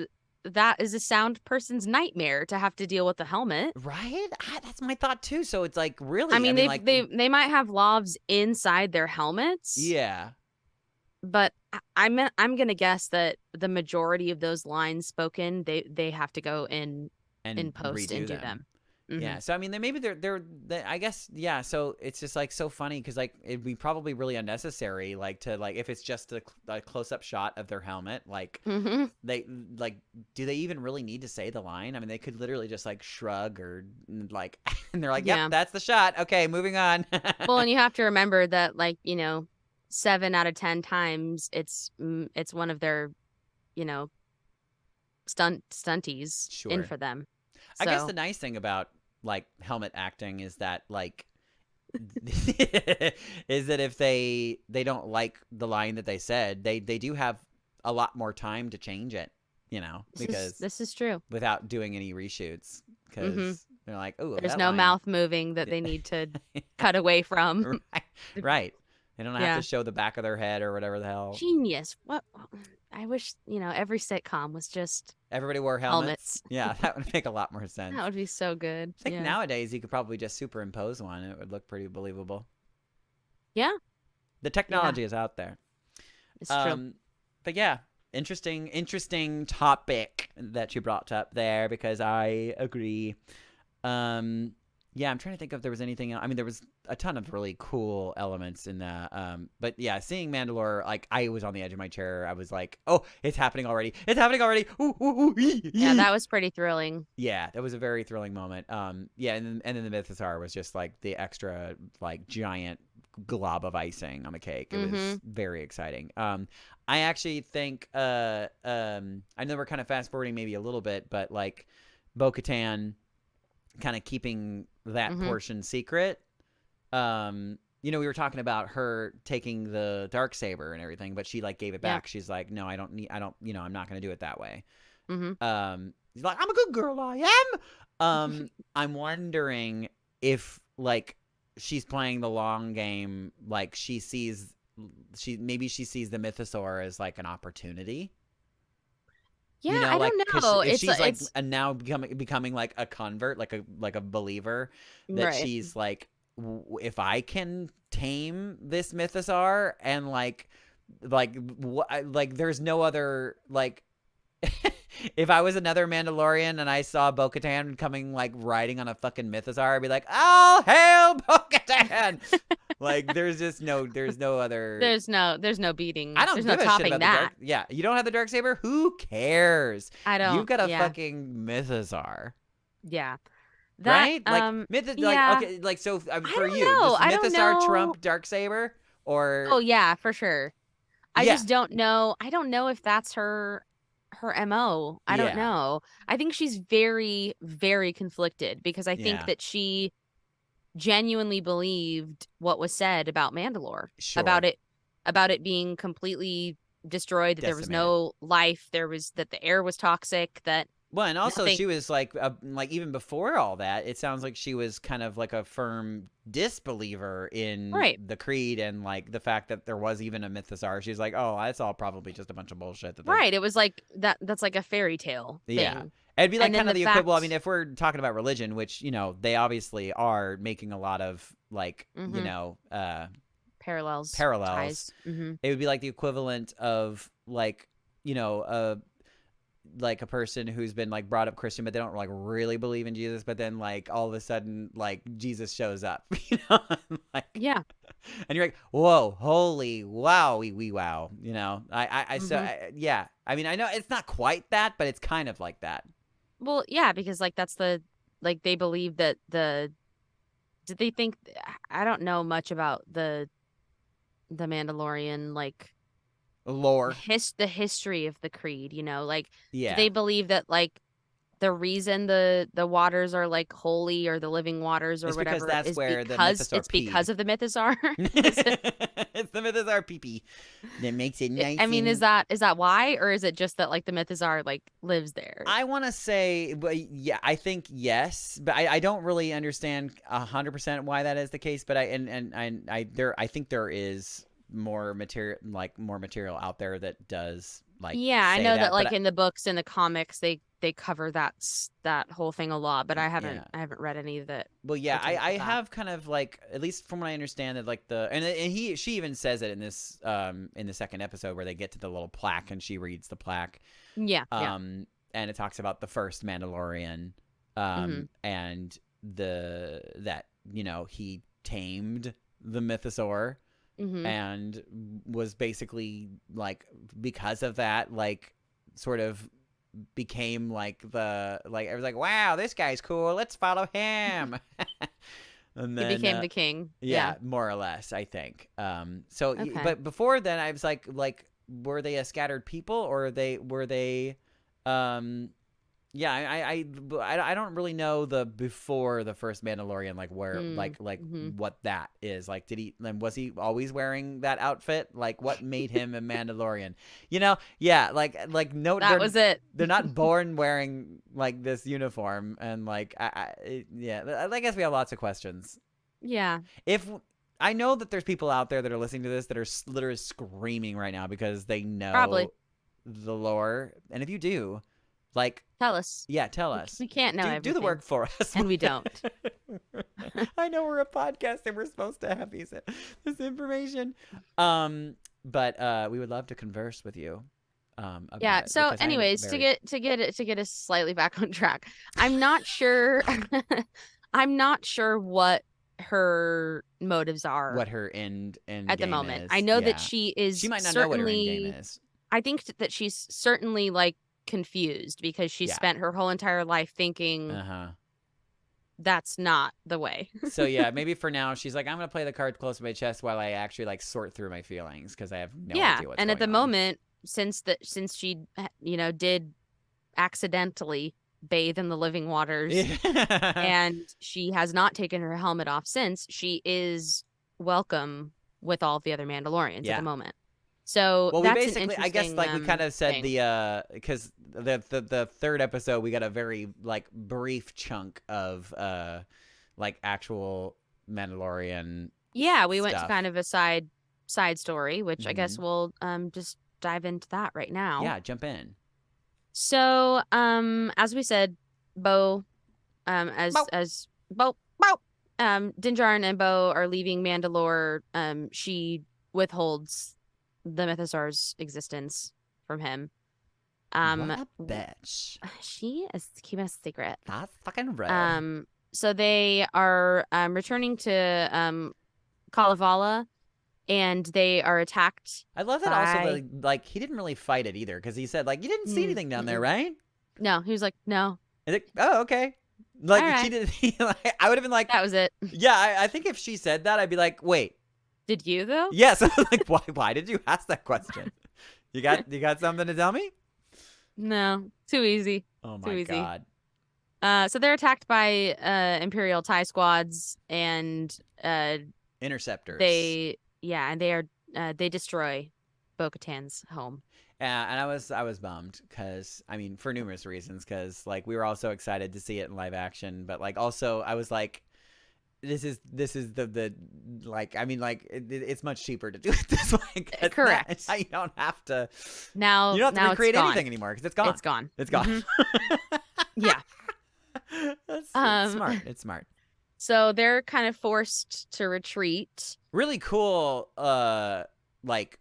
Speaker 1: that is a sound person's nightmare to have to deal with the helmet.
Speaker 2: Right? That's my thought too. So it's like really.
Speaker 1: I mean,
Speaker 2: like
Speaker 1: they might have lavs inside their helmets.
Speaker 2: yeah.
Speaker 1: But I'm gonna guess that the majority of those lines spoken, they have to go in post and do them. Mm-hmm.
Speaker 2: Yeah, so I mean, maybe they're I guess yeah. So it's just like so funny because like it'd be probably really unnecessary like to like if it's just a close up shot of their helmet like
Speaker 1: Mm-hmm.
Speaker 2: they like do they even really need to say the line? I mean, they could literally just like shrug or like and they're like, yep,
Speaker 1: Yeah.
Speaker 2: that's the shot. Okay, moving on.
Speaker 1: Well, and you have to remember that like 7 out of 10 times it's one of their stunties in
Speaker 2: Sure.
Speaker 1: for them.
Speaker 2: I guess
Speaker 1: So-
Speaker 2: the nice thing about like helmet acting is that like is that if they don't like the line that they said, they do have a lot more time to change it, because
Speaker 1: this is true.
Speaker 2: without doing any reshoots because
Speaker 1: Mhm.
Speaker 2: they're like, oh,
Speaker 1: There's
Speaker 2: that
Speaker 1: no
Speaker 2: line-
Speaker 1: mouth moving that they need to cut away from.
Speaker 2: right, right. They don't have
Speaker 1: Yeah.
Speaker 2: to show the back of their head or whatever the hell.
Speaker 1: Genius. What I wish, every sitcom was just
Speaker 2: Everybody wore helmets. Yeah, that would make a lot more sense.
Speaker 1: that would be so good.
Speaker 2: I think
Speaker 1: Yeah.
Speaker 2: nowadays you could probably just superimpose one and it would look pretty believable.
Speaker 1: Yeah.
Speaker 2: The technology is out there.
Speaker 1: It's true.
Speaker 2: But yeah, interesting topic that you brought up there because I agree. Yeah, I'm trying to think if there was anything else. I mean, there was a ton of really cool elements in that. But yeah, seeing Mandalore, like I was on the edge of my chair. I was like, oh, it's happening already. It's happening already. Ooh, ooh, ooh,
Speaker 1: Yeah, that was pretty thrilling.
Speaker 2: Yeah, that was a very thrilling moment. Yeah, and then the Mythosaur was just like the extra like giant glob of icing on the cake. It was very exciting. I actually think I know we're kind of fast forwarding maybe a little bit, but like Bo-Katan kind of keeping that portion secret. We were talking about her taking the Darksaber and everything, but she like gave it back. She's like, no, I'm not going to do it that way. He's like, I'm a good girl, I am. I'm wondering if like she's playing the long game, like she sees the Mythosaur as like an opportunity.
Speaker 1: Yeah, I
Speaker 2: like,
Speaker 1: don't know.
Speaker 2: If she's like
Speaker 1: it's
Speaker 2: now becoming like a convert, like a believer, that
Speaker 1: right.
Speaker 2: she's like, if I can tame this Mythosaur and like there's no other like. If I was another Mandalorian and I saw Bo-Katan coming like riding on a fucking Mythosaur, I'd be like, "Oh, hail Bo-Katan!" Like there's no other.
Speaker 1: There's no beating.
Speaker 2: I don't
Speaker 1: There's
Speaker 2: give
Speaker 1: no
Speaker 2: a
Speaker 1: topping
Speaker 2: shit about
Speaker 1: that.
Speaker 2: Yeah, you don't have the Darksaber? Who cares?
Speaker 1: I don't.
Speaker 2: You've got a
Speaker 1: yeah.
Speaker 2: fucking Mythosaur.
Speaker 1: Yeah.
Speaker 2: Right? Like
Speaker 1: yeah.
Speaker 2: like okay, like so for
Speaker 1: don't
Speaker 2: you,
Speaker 1: know.
Speaker 2: does
Speaker 1: I don't
Speaker 2: Mythosaur
Speaker 1: know.
Speaker 2: trump Darksaber Or
Speaker 1: Oh yeah, for sure. I
Speaker 2: yeah,
Speaker 1: just don't know. I don't know if that's her MO. I don't
Speaker 2: yeah,
Speaker 1: know. I think she's very, very conflicted because I think
Speaker 2: yeah,
Speaker 1: that she genuinely believed what was said about Mandalore,
Speaker 2: sure,
Speaker 1: about it being completely destroyed, that there was
Speaker 2: decimated.
Speaker 1: no life, that the air was toxic, that
Speaker 2: Well, and also
Speaker 1: nothing.
Speaker 2: she was like even before all that, it sounds like she was kind of like a firm disbeliever in
Speaker 1: Right.
Speaker 2: the creed and like the fact that there was even a mythosaur. She's like, oh, that's all probably just a bunch of bullshit that they.
Speaker 1: Right. It was like that's like a fairy tale
Speaker 2: Yeah.
Speaker 1: thing.
Speaker 2: It'd be like
Speaker 1: And then
Speaker 2: kind of
Speaker 1: the
Speaker 2: the equivalent. Well, I
Speaker 1: fact
Speaker 2: mean, if we're talking about religion, which, they obviously are making a lot of like,
Speaker 1: Mhm. Parallels,
Speaker 2: parallels,
Speaker 1: ties. Hmm.
Speaker 2: it would be like the equivalent of like, like a person who's been like brought up Christian, but they don't like really believe in Jesus. But then like all of a sudden, like Jesus shows up, like,
Speaker 1: Yeah.
Speaker 2: and you're like, whoa, holy wow, wee wow,
Speaker 1: Hmm.
Speaker 2: yeah. I mean, I know it's not quite that, but it's kind of like that.
Speaker 1: Well, yeah, because like that's like they believe that did they think I don't know much about the Mandalorian like
Speaker 2: Lore,
Speaker 1: the history of the creed, like do
Speaker 2: yeah.
Speaker 1: they believe that like the reason the waters are like holy or the living waters or
Speaker 2: It's because
Speaker 1: whatever
Speaker 2: that's
Speaker 1: is
Speaker 2: where the
Speaker 1: because
Speaker 2: mythosaur
Speaker 1: it's because
Speaker 2: peed.
Speaker 1: of the mythosaur? Is it,
Speaker 2: It's the mythosaur pee pee that makes it nice
Speaker 1: I mean,
Speaker 2: and.
Speaker 1: is that why, or is it just that like the mythosaur like lives there?
Speaker 2: I want to say, but yeah, I think yes, but I don't really understand 100% why that is the case. But I think there is more material out there that does like
Speaker 1: Yeah, I
Speaker 2: say
Speaker 1: know that
Speaker 2: that. But
Speaker 1: like in the books and the comics they cover that whole thing a lot, but
Speaker 2: yeah,
Speaker 1: I haven't read any that
Speaker 2: well, yeah,
Speaker 1: pertains
Speaker 2: I
Speaker 1: to that.
Speaker 2: have kind of like, at least from what I understand, that like she even says it in the second episode where they get to the little plaque and she reads the plaque.
Speaker 1: Yeah, yeah.
Speaker 2: And it talks about the first Mandalorian,
Speaker 1: Mhm.
Speaker 2: and that he tamed the mythosaur
Speaker 1: Mhm.
Speaker 2: and was basically like, because of that, like sort of became like I was like, wow, this guy's cool, let's follow him. And
Speaker 1: He
Speaker 2: then
Speaker 1: became the king. Yeah.
Speaker 2: yeah, more or less, I think.
Speaker 1: Okay.
Speaker 2: But before then, I was like, were they a scattered people, or were they, um, yeah, I don't really know the before the first Mandalorian, like where,
Speaker 1: Mm.
Speaker 2: like
Speaker 1: Mhm.
Speaker 2: what that is. Like, was he always wearing that outfit? Like, what made him a Mandalorian? Yeah, like no,
Speaker 1: That was it.
Speaker 2: they're not born wearing like this uniform, and like, yeah, I guess we have lots of questions.
Speaker 1: Yeah.
Speaker 2: If I know that there's people out there that are listening to this that are literally screaming right now because they
Speaker 1: Probably.
Speaker 2: know the lore, and if you do, like,
Speaker 1: Tell us.
Speaker 2: yeah, tell us.
Speaker 1: We can't know
Speaker 2: Do the work
Speaker 1: everything,
Speaker 2: for us,
Speaker 1: and we don't.
Speaker 2: I know we're a podcast and we're supposed to have this information, but we would love to converse with you,
Speaker 1: Yeah.
Speaker 2: about it,
Speaker 1: So,
Speaker 2: because I'm
Speaker 1: anyways,
Speaker 2: very.
Speaker 1: to get us slightly back on track, I'm not sure. I'm not sure what her motives are
Speaker 2: What her end
Speaker 1: at the
Speaker 2: game
Speaker 1: moment. I
Speaker 2: is.
Speaker 1: know that
Speaker 2: Yeah,
Speaker 1: she
Speaker 2: she
Speaker 1: is
Speaker 2: might not know what her end game
Speaker 1: certainly.
Speaker 2: is.
Speaker 1: I think that she's certainly like confused because she
Speaker 2: Yeah.
Speaker 1: spent her whole entire life
Speaker 2: Uh
Speaker 1: thinking
Speaker 2: huh.
Speaker 1: that's not the way.
Speaker 2: So yeah, maybe for now she's like, I'm gonna play the card close to my chest while I actually like sort through my feelings, because I have no
Speaker 1: Yeah,
Speaker 2: idea what's
Speaker 1: and at
Speaker 2: going
Speaker 1: the
Speaker 2: on.
Speaker 1: moment, since she did accidentally bathe in the living waters
Speaker 2: Yeah.
Speaker 1: and she has not taken her helmet off since, she is welcome with all the other Mandalorians at the
Speaker 2: Yeah.
Speaker 1: moment. So
Speaker 2: Well, we
Speaker 1: that's an
Speaker 2: basically, I guess,
Speaker 1: interesting
Speaker 2: like we kind of said
Speaker 1: thing.
Speaker 2: because the third episode we got a very like brief chunk of like actual Mandalorian
Speaker 1: Yeah, we went to
Speaker 2: stuff.
Speaker 1: kind of a side story, which I guess
Speaker 2: Hmm.
Speaker 1: we'll just dive into that right now.
Speaker 2: Yeah, jump in.
Speaker 1: So, as we said, Bo,
Speaker 2: Bow.
Speaker 1: as Bo, Bo, Din Djarin and Bo are leaving Mandalore. She withholds the Mythosaur's existence from him.
Speaker 2: What a
Speaker 1: W-
Speaker 2: bitch.
Speaker 1: she is keeping a secret.
Speaker 2: That's fucking rude.
Speaker 1: So they are returning to Kalevala, and they are attacked
Speaker 2: I love that also
Speaker 1: by.
Speaker 2: that like he didn't really fight it either, because he said like, you didn't see anything down there,
Speaker 1: Mm-mm.
Speaker 2: right?
Speaker 1: No, he was like, no,
Speaker 2: And like, oh, okay. Like
Speaker 1: all
Speaker 2: she
Speaker 1: right,
Speaker 2: did. Like, I would have been like,
Speaker 1: that was it.
Speaker 2: yeah. I think if she said that, I'd be like, wait,
Speaker 1: Did you though?
Speaker 2: Yes. I was like, why did you ask that question? You got something to tell me?
Speaker 1: No, too easy.
Speaker 2: Oh
Speaker 1: Too
Speaker 2: my
Speaker 1: easy.
Speaker 2: God.
Speaker 1: So they're attacked by Imperial TIE squads, and
Speaker 2: Interceptors.
Speaker 1: they destroy Bo-Katan's home.
Speaker 2: And I was bummed because, I mean, for numerous reasons, because like we were all so excited to see it in live action, but like also I was like, this is the like, I mean, like it's much cheaper to do it this way.
Speaker 1: Correct.
Speaker 2: You don't have to
Speaker 1: Now
Speaker 2: you don't have to recreate
Speaker 1: it's gone.
Speaker 2: anything anymore because it's gone.
Speaker 1: It's gone.
Speaker 2: It's gone.
Speaker 1: Mm-hmm. Yeah.
Speaker 2: It's smart. It's smart.
Speaker 1: So they're kind of forced to retreat.
Speaker 2: Really cool. Like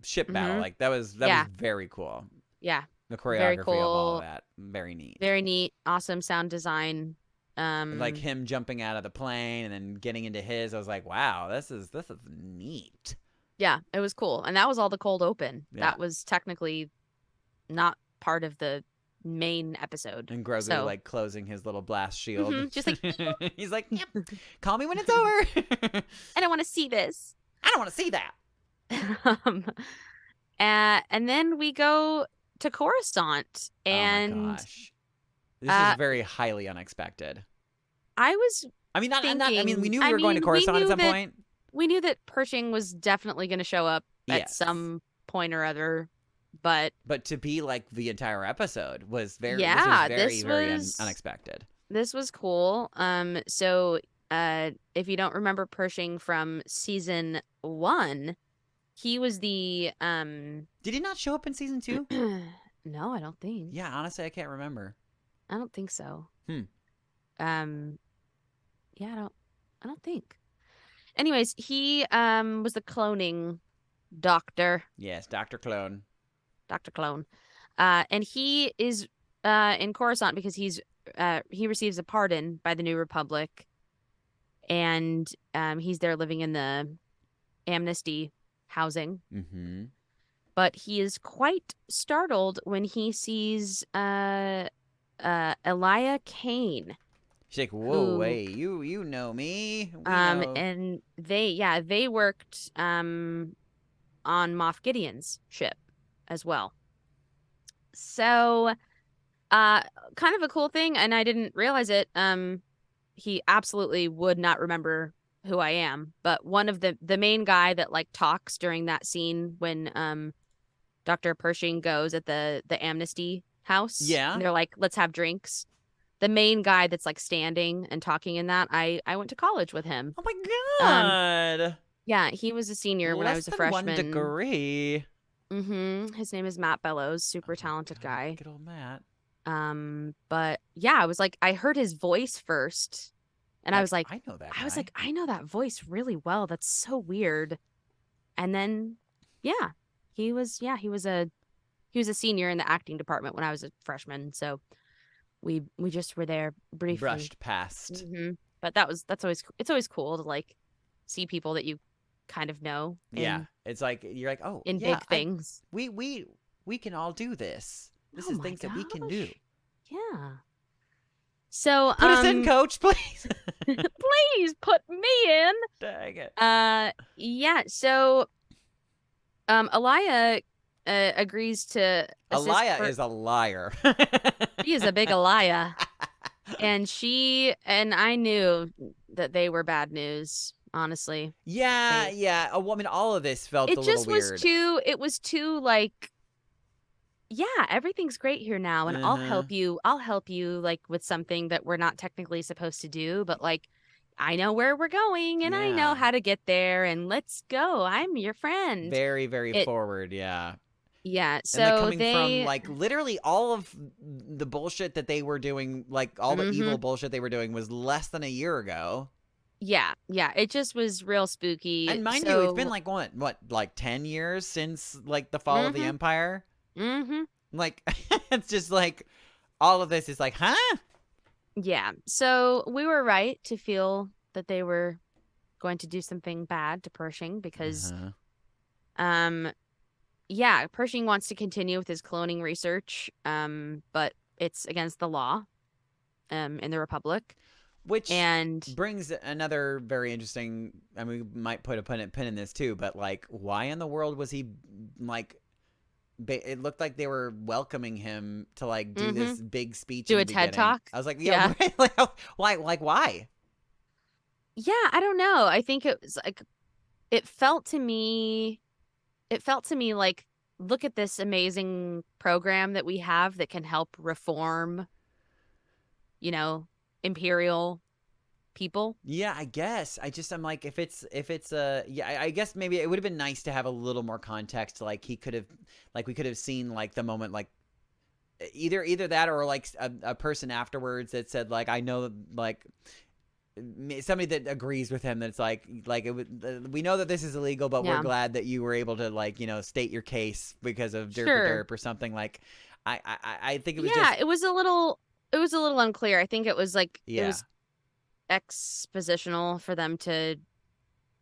Speaker 2: ship battle.
Speaker 1: Mhm.
Speaker 2: Like that was very cool.
Speaker 1: Yeah.
Speaker 2: The choreography
Speaker 1: Very
Speaker 2: of all
Speaker 1: cool.
Speaker 2: of that, very neat.
Speaker 1: Very neat. Awesome sound design.
Speaker 2: Like him jumping out of the plane and then getting into his, I was like, wow, this is neat.
Speaker 1: Yeah, it was cool. And that was all the cold open.
Speaker 2: Yeah.
Speaker 1: That was technically not part of the main episode.
Speaker 2: And Grogu
Speaker 1: So-
Speaker 2: like closing his little blast shield.
Speaker 1: Mhm, just like,
Speaker 2: he's like, yep, call me when it's over.
Speaker 1: I don't want to see this.
Speaker 2: I don't want to see that.
Speaker 1: And then we go to Coruscant, and
Speaker 2: oh my gosh, this is very highly unexpected.
Speaker 1: I was
Speaker 2: I mean, not. I mean, we
Speaker 1: thinking-
Speaker 2: knew
Speaker 1: I
Speaker 2: we were going to
Speaker 1: mean, we
Speaker 2: Coruscant at
Speaker 1: knew
Speaker 2: some
Speaker 1: that-
Speaker 2: point.
Speaker 1: we knew that Pershing was definitely going to show up at
Speaker 2: Yes.
Speaker 1: some point or other, but
Speaker 2: But to be like the entire episode was very,
Speaker 1: Yeah,
Speaker 2: this was very
Speaker 1: was-
Speaker 2: unexpected.
Speaker 1: this was cool. So if you don't remember Pershing from season 1, he was the
Speaker 2: Did he not show up in season 2?
Speaker 1: No, I don't think.
Speaker 2: Yeah, honestly, I can't remember.
Speaker 1: I don't think so.
Speaker 2: Hmm.
Speaker 1: Yeah, I don't think. Anyways, he was the cloning doctor,
Speaker 2: Yes, Dr. Clone.
Speaker 1: Dr. Clone. And he is in Coruscant because he receives a pardon by the New Republic, and he's there living in the amnesty housing.
Speaker 2: Mm-hmm.
Speaker 1: But he is quite startled when he sees Elia Kane.
Speaker 2: She's like, whoa,
Speaker 1: Who-
Speaker 2: wait, you know me. We know.
Speaker 1: And they worked on Moff Gideon's ship as well. So kind of a cool thing, and I didn't realize it. He absolutely would not remember who I am, but one of the main guy that like talks during that scene when Dr. Pershing goes at the amnesty house.
Speaker 2: Yeah.
Speaker 1: And they're like, let's have drinks. The main guy that's like standing and talking in that, I went to college with him.
Speaker 2: Oh my god.
Speaker 1: Yeah, he was a senior when I was a
Speaker 2: Less than
Speaker 1: freshman.
Speaker 2: 1 degree.
Speaker 1: His name is Matt Bellows, super talented guy.
Speaker 2: Good old Matt.
Speaker 1: But yeah, I was like, I heard his voice first, and I was like,
Speaker 2: I know that.
Speaker 1: I was
Speaker 2: guy.
Speaker 1: like, I know that voice really well. That's so weird. And then, yeah, he was a senior in the acting department when I was a freshman. So we just were there briefly.
Speaker 2: brushed past.
Speaker 1: But it's always cool to like see people that you kind of know.
Speaker 2: Yeah, it's like you're like, oh,
Speaker 1: in
Speaker 2: yeah,
Speaker 1: big things.
Speaker 2: we can all do this. This
Speaker 1: Oh
Speaker 2: is
Speaker 1: my
Speaker 2: things that we can do.
Speaker 1: gosh. Yeah. So
Speaker 2: Put us in, coach, please.
Speaker 1: please put me in.
Speaker 2: Dang it.
Speaker 1: Yeah. So, Elia agrees to assist
Speaker 2: Elia
Speaker 1: Per-
Speaker 2: is a liar.
Speaker 1: She is a big Elia, and I knew that they were bad news. Honestly,
Speaker 2: Yeah, yeah. Oh, well, I mean, all of this felt a
Speaker 1: it
Speaker 2: little
Speaker 1: just
Speaker 2: weird.
Speaker 1: was too like, yeah, everything's great here now, and I'll help you. I'll help you like with something that we're not technically supposed to do, but like, I know where we're going, and I know
Speaker 2: Yeah.
Speaker 1: how to get there, and let's go. I'm your friend.
Speaker 2: Very, very
Speaker 1: It-
Speaker 2: forward, yeah.
Speaker 1: Yeah,
Speaker 2: And like
Speaker 1: so
Speaker 2: coming
Speaker 1: they
Speaker 2: from like literally all of the bullshit that they were doing, like all the evil bullshit they were doing was less than a year ago.
Speaker 1: yeah, it just was real spooky.
Speaker 2: And mind you, it's been like what, like 10 years since like the fall of the Empire? Like it's just like all of this is like, huh?
Speaker 1: Yeah, so we were right to feel that they were going to do something bad to Pershing because yeah, Pershing wants to continue with his cloning research, but it's against the law in the Republic.
Speaker 2: Which
Speaker 1: And
Speaker 2: brings another very interesting. I mean, we might put a pin in this too, but like, why in the world was he like? It looked like they were welcoming him to like do this big speech.
Speaker 1: Do
Speaker 2: in
Speaker 1: a
Speaker 2: the
Speaker 1: TED
Speaker 2: beginning.
Speaker 1: Talk?
Speaker 2: I was like,
Speaker 1: Yeah.
Speaker 2: right? Like, why? Like, why?
Speaker 1: Yeah, I don't know. I think it was like it felt to me like, look at this amazing program that we have that can help reform, you know, imperial people.
Speaker 2: Yeah, I guess. I'm like, if it's yeah, I guess maybe it would have been nice to have a little more context. Like he could have, like we could have seen like the moment, like either that or like a person afterwards that said like, I know like somebody that agrees with him that it's like it would, we know that this is illegal, but we're
Speaker 1: Yeah.
Speaker 2: glad that you were able to like state your case because of derp
Speaker 1: Sure.
Speaker 2: or derp or something. Like I think it was
Speaker 1: Yeah,
Speaker 2: just
Speaker 1: it was a little unclear. I think it was like it
Speaker 2: yeah.
Speaker 1: was expositional for them to,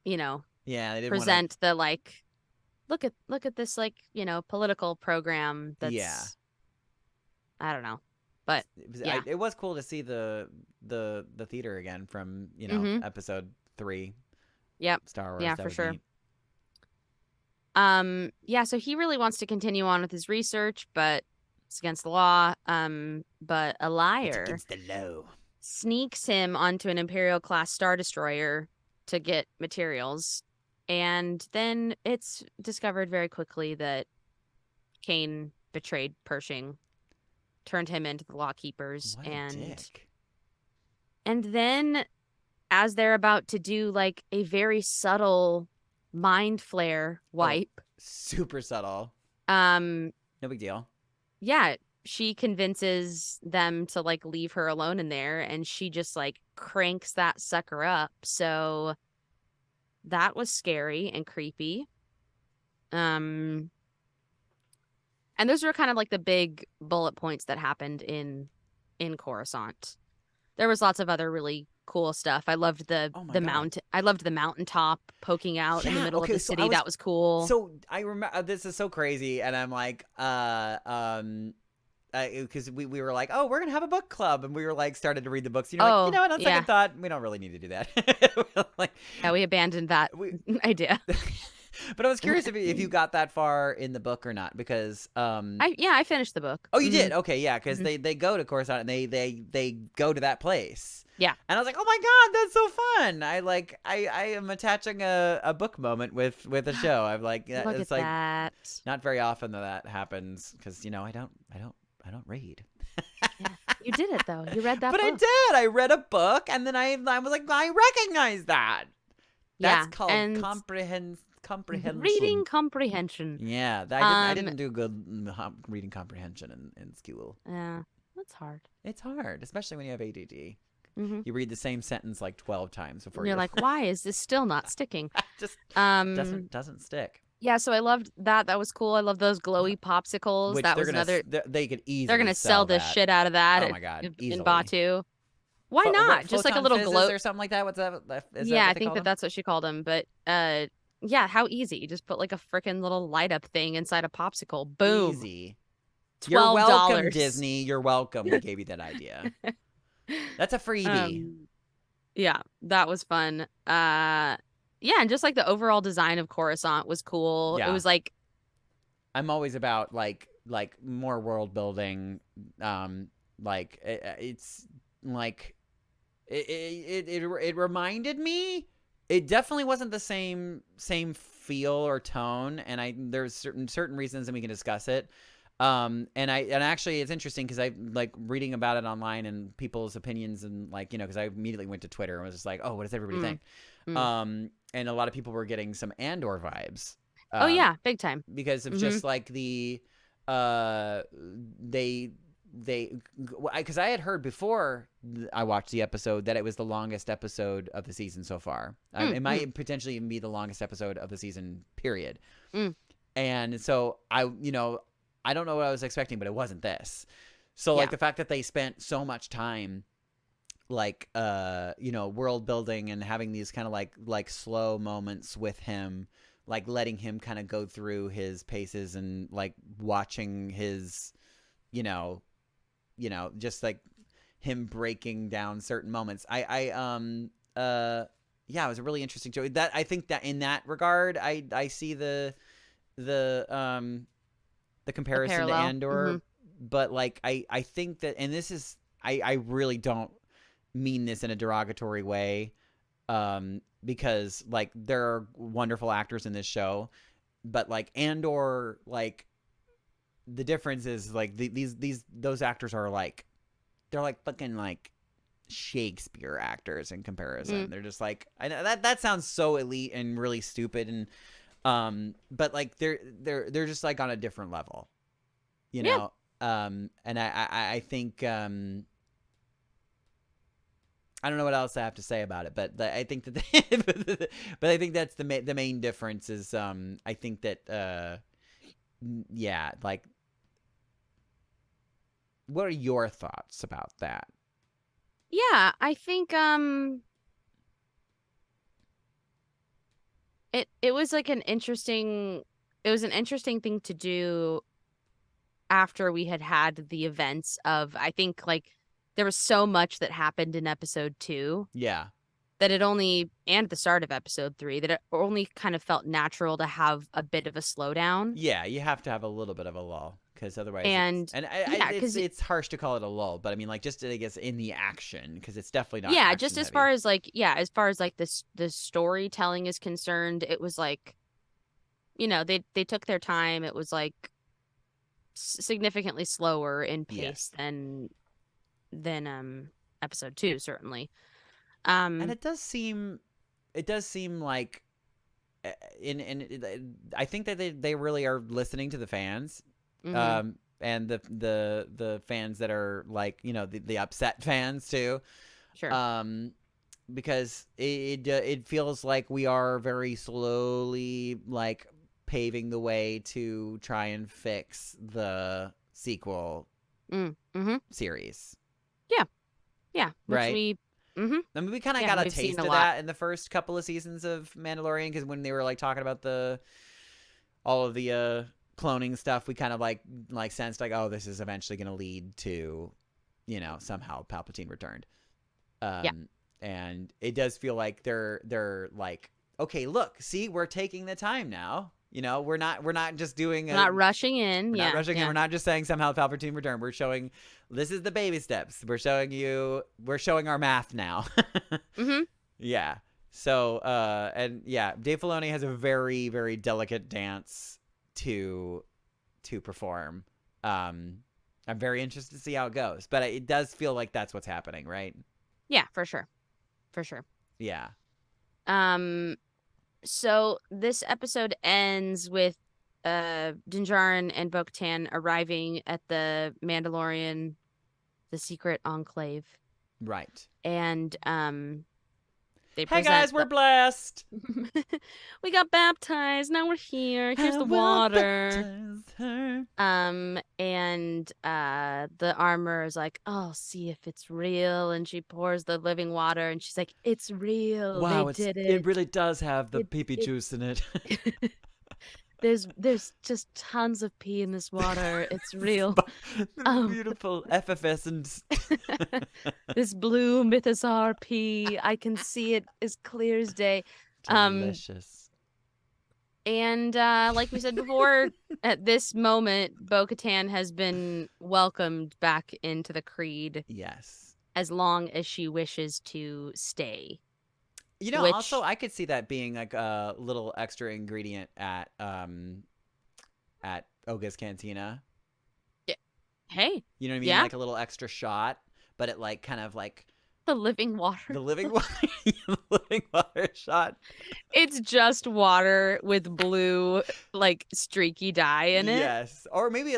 Speaker 1: you know,
Speaker 2: Yeah, they didn't want to.
Speaker 1: present the like look at this like, political program that's
Speaker 2: Yeah.
Speaker 1: I don't know. But yeah.
Speaker 2: It was cool to see the theater again from episode 3.
Speaker 1: Yep.
Speaker 2: Star Wars.
Speaker 1: Yeah,
Speaker 2: That
Speaker 1: for
Speaker 2: was
Speaker 1: sure.
Speaker 2: neat.
Speaker 1: Yeah, so he really wants to continue on with his research, but it's against the law. But a
Speaker 2: It's
Speaker 1: liar
Speaker 2: against the law.
Speaker 1: sneaks him onto an Imperial class Star Destroyer to get materials. And then it's discovered very quickly that Kane betrayed Pershing, turned him into the Law Keepers,
Speaker 2: What a dick.
Speaker 1: and then as they're about to do like a very subtle mind flare wipe,
Speaker 2: Super subtle.
Speaker 1: no
Speaker 2: big deal.
Speaker 1: Yeah, she convinces them to like leave her alone in there, and she just like cranks that sucker up. So that was scary and creepy. And those were kind of like the big bullet points that happened in Coruscant. There was lots of other really cool stuff. I loved the mountain. I loved the mountaintop poking out in the middle of the city. That was cool.
Speaker 2: So I remember this is so crazy, and I'm like, because we were like, oh, we're gonna have a book club, and we were like started to read the books. Like, on second thought, we don't really need to do that. Like,
Speaker 1: yeah, we abandoned that idea.
Speaker 2: But I was curious if you got that far in the book or not, because
Speaker 1: I finished the book.
Speaker 2: Oh, you did? Okay, yeah, because they go to Coruscant and they go to that place.
Speaker 1: Yeah,
Speaker 2: and I was like, oh my god, that's so fun! I am attaching a book moment with a show. I'm like,
Speaker 1: look
Speaker 2: it's
Speaker 1: at
Speaker 2: like
Speaker 1: that.
Speaker 2: Not very often that happens because I don't read.
Speaker 1: Yeah, you did it though. You read that
Speaker 2: but
Speaker 1: book.
Speaker 2: I did. I read a book, and then I was like, I recognize that. That's called comprehension.
Speaker 1: Reading comprehension.
Speaker 2: Yeah, I didn't do good reading comprehension in school.
Speaker 1: Yeah, that's hard.
Speaker 2: It's hard, especially when you have ADD.
Speaker 1: Mm-hmm.
Speaker 2: You read the same sentence like 12 times before
Speaker 1: you're like, why is this still not sticking?
Speaker 2: Just doesn't stick.
Speaker 1: Yeah, so I loved that. That was cool. I love those glowy popsicles.
Speaker 2: Which
Speaker 1: that was another.
Speaker 2: They could easily.
Speaker 1: They're gonna sell the shit out of that.
Speaker 2: Oh my god,
Speaker 1: in Batu. Why not? Just like a little glow
Speaker 2: or something like that. What's that?
Speaker 1: Yeah, I think that's what she called them. But yeah, how easy? You just put like a freaking little light up thing inside a popsicle. Boom.
Speaker 2: Easy.
Speaker 1: $12.
Speaker 2: You're welcome, Disney. You're welcome. We gave you that idea. That's a freebie.
Speaker 1: Yeah, that was fun. Yeah, and just like the overall design of Coruscant was cool.
Speaker 2: Yeah.
Speaker 1: It was like
Speaker 2: I'm always about like more world building. Like it's like it reminded me. It definitely wasn't the same feel or tone, and there's certain reasons, and we can discuss it. And actually it's interesting because I like reading about it online and people's opinions, and like because I immediately went to Twitter and was just like, oh, what does everybody think? And a lot of people were getting some Andor vibes.
Speaker 1: Oh yeah, big time.
Speaker 2: Because of just like the because I had heard before I watched the episode that it was the longest episode of the season so far. It might potentially even be the longest episode of the season, period. And so I don't know what I was expecting, but it wasn't this. So like the fact that they spent so much time like world building and having these kind of like slow moments with him, like letting him kind of go through his paces and like watching his just like him breaking down certain moments. Yeah, it was a really interesting show. That I think that in that regard, I see the comparison to
Speaker 1: parallel.
Speaker 2: Andor, but like I think that, and this is I really don't mean this in a derogatory way, because like there are wonderful actors in this show, but like Andor, like the difference is like those actors are like they're like fucking like Shakespeare actors in comparison. They're just like, I know that sounds so elite and really stupid, and but like they're just like on a different level, you know. And I think I don't know what else I have to say about it, but I think that but I think that's the main difference is I think that yeah, like what are your thoughts about that?
Speaker 1: Yeah, I think it was like an interesting thing to do after we had the events of, I think, like there was so much that happened in episode 2
Speaker 2: Yeah.
Speaker 1: that and the start of episode 3, that it only kind of felt natural to have a bit of a slowdown.
Speaker 2: Yeah, you have to have a little bit of a lull, because otherwise it's harsh to call it a lull, but I mean, like, just I guess in the action, because it's definitely not
Speaker 1: yeah, just
Speaker 2: action
Speaker 1: as
Speaker 2: heavy.
Speaker 1: far as like the storytelling is concerned, it was like, you know, they took their time. It was like significantly slower in pace than episode 2, certainly.
Speaker 2: And it does seem like I think that they really are listening to the fans. And the fans that are like, you know, the upset fans too.
Speaker 1: Sure.
Speaker 2: Because it feels like we are very slowly like paving the way to try and fix the sequel series.
Speaker 1: Yeah. Which
Speaker 2: right. I mean, we kind of got a taste of that in the first couple of seasons of Mandalorian, because when they were like talking about all of the cloning stuff, we kind of like sensed like, oh, this is eventually going to lead to, you know, somehow Palpatine returned. And it does feel like they're like, okay, look, see, we're taking the time now. You know, we're not just doing
Speaker 1: not rushing in.
Speaker 2: We're not rushing in. We're not just saying somehow Palpatine returned. We're showing this is the baby steps. We're showing our math now. Yeah. So and yeah, Dave Filoni has a very, very delicate dance to perform. I'm very interested to see how it goes, but it does feel like that's what's happening, right?
Speaker 1: Yeah, for sure.
Speaker 2: Yeah.
Speaker 1: So this episode ends with Din Djarin and Bo-Katan arriving at the Mandalorian, the secret enclave.
Speaker 2: Right.
Speaker 1: And they
Speaker 2: hey guys, we're blessed.
Speaker 1: We got baptized. Now we're here. Here's the water. And the armor is like, oh, see if it's real. And she pours the living water, and she's like, it's real.
Speaker 2: Wow,
Speaker 1: they did it.
Speaker 2: It really does have the pee-pee juice in it.
Speaker 1: There's just tons of pee in this water. It's real.
Speaker 2: Beautiful effervescence.
Speaker 1: This blue mythosar pee. I can see it as clear as day.
Speaker 2: Delicious.
Speaker 1: And like we said before, at this moment, Bo-Katan has been welcomed back into the Creed.
Speaker 2: Yes. As
Speaker 1: long as she wishes to stay.
Speaker 2: You know, also I could see that being like a little extra ingredient at Oga's Cantina.
Speaker 1: Yeah. Hey.
Speaker 2: You know what I mean?
Speaker 1: Yeah.
Speaker 2: Like a little extra shot, but it like kind of like
Speaker 1: the living water.
Speaker 2: The living water shot.
Speaker 1: It's just water with blue like streaky dye in it.
Speaker 2: Yes. Or maybe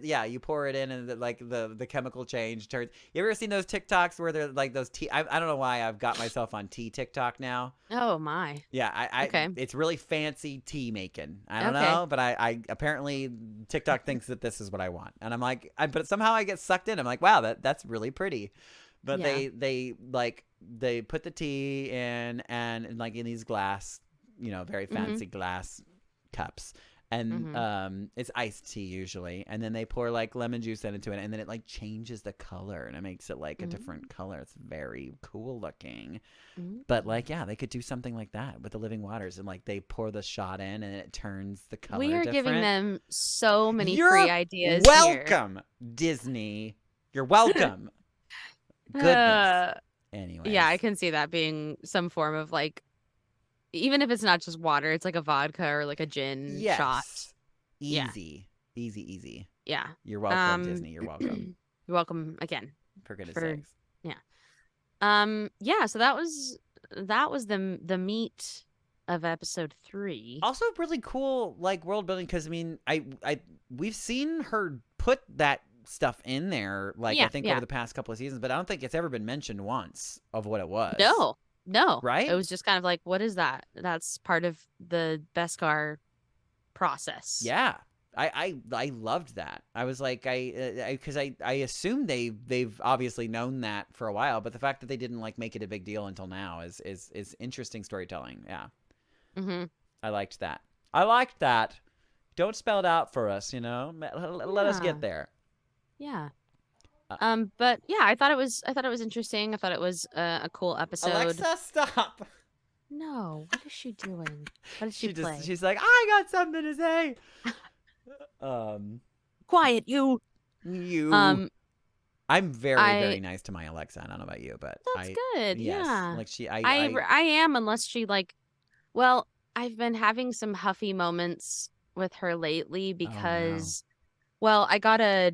Speaker 2: yeah, you pour it in and the chemical change turns. You ever seen those TikToks where they're like those tea? I don't know why I've got myself on tea TikTok now.
Speaker 1: Oh my.
Speaker 2: Yeah,
Speaker 1: okay.
Speaker 2: It's really fancy tea making. I don't know, but I apparently TikTok thinks that this is what I want. And I'm like, but somehow I get sucked in. I'm like, wow, that's really pretty. But they put the tea in and like in these glass, you know, very fancy glass cups, And it's iced tea usually, and then they pour like lemon juice into it, and then it like changes the color, and it makes it like a different color. It's very cool looking. But like, yeah, they could do something like that with the living waters, and like they pour the shot in, and it turns the color.
Speaker 1: We are
Speaker 2: different.
Speaker 1: giving them so many
Speaker 2: You're
Speaker 1: free ideas.
Speaker 2: welcome, Disney. You're welcome. Goodness. Anyway.
Speaker 1: Yeah, I can see that being some form of like, even if it's not just water, it's like a vodka or like a gin shot.
Speaker 2: Easy. Easy.
Speaker 1: Yeah.
Speaker 2: You're welcome, Disney. You're welcome.
Speaker 1: You're welcome again.
Speaker 2: For goodness sakes.
Speaker 1: Yeah, so that was the meat of episode 3.
Speaker 2: Also really cool like world building, because I mean we've seen her put that stuff in there like I think over the past couple of seasons, but I don't think it's ever been mentioned once of what it was.
Speaker 1: No.
Speaker 2: Right?
Speaker 1: It was just kind of like, what is that? That's part of the Beskar process.
Speaker 2: Yeah. I loved that. I was like, because I assume they've obviously known that for a while, but the fact that they didn't like make it a big deal until now is interesting storytelling. Yeah. I liked that. Don't spell it out for us, you know. Let us get there.
Speaker 1: Yeah. But yeah, I thought it was interesting. I thought it was a cool episode.
Speaker 2: Alexa, stop.
Speaker 1: No, what is she doing? What did she play?
Speaker 2: She's like, I got something to say.
Speaker 1: Quiet, you.
Speaker 2: I'm very nice to my Alexa. I don't know about you, but
Speaker 1: that's good.
Speaker 2: Yes,
Speaker 1: yeah,
Speaker 2: like
Speaker 1: I am, unless she like. Well, I've been having some huffy moments with her lately because, well, I got a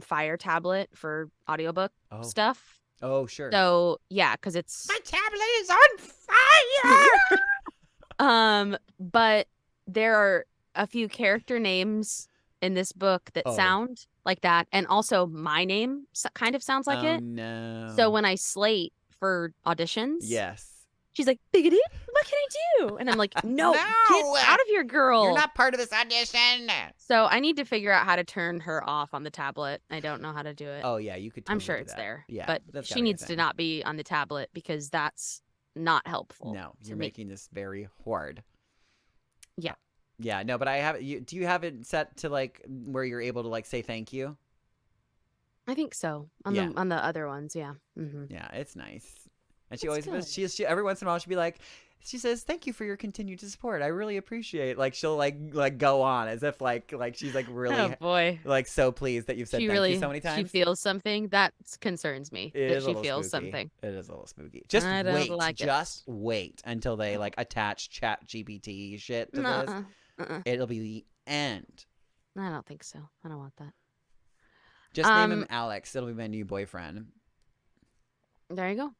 Speaker 1: Fire tablet for audiobook stuff.
Speaker 2: Oh, sure.
Speaker 1: So yeah, because it's
Speaker 2: my tablet is on fire.
Speaker 1: But there are a few character names in this book that sound like that, and also my name kind of sounds like it.
Speaker 2: No.
Speaker 1: So when I slate for auditions,
Speaker 2: yes,
Speaker 1: she's like, "Biggity, what can I do?" And I'm like, "No, get out of here, girl.
Speaker 2: You're not part of this audition."
Speaker 1: So I need to figure out how to turn her off on the tablet. I don't know how to do it.
Speaker 2: Oh yeah, you could.
Speaker 1: I'm
Speaker 2: Totally
Speaker 1: sure
Speaker 2: do
Speaker 1: it's
Speaker 2: that.
Speaker 1: there.
Speaker 2: Yeah,
Speaker 1: but she needs to not be on the tablet because that's not helpful.
Speaker 2: No, you're making this very hard.
Speaker 1: Yeah.
Speaker 2: Yeah, no, but I have. Do you have it set to like where you're able to like say thank you?
Speaker 1: I think so. On the other ones, yeah.
Speaker 2: Yeah, it's nice. And she always she every once in a while she'll be like, she says, "Thank you for your continued support. I really appreciate." Like she'll like go on as if like she's like really
Speaker 1: oh boy
Speaker 2: like so pleased that you've said thank you so many times.
Speaker 1: She feels something that concerns me. That she feels something.
Speaker 2: It is a little spooky. Just wait until they like attach Chat GPT shit to this. It'll be the end.
Speaker 1: I don't think so. I don't want that.
Speaker 2: Just name him Alex. It'll be my new boyfriend.
Speaker 1: There you go.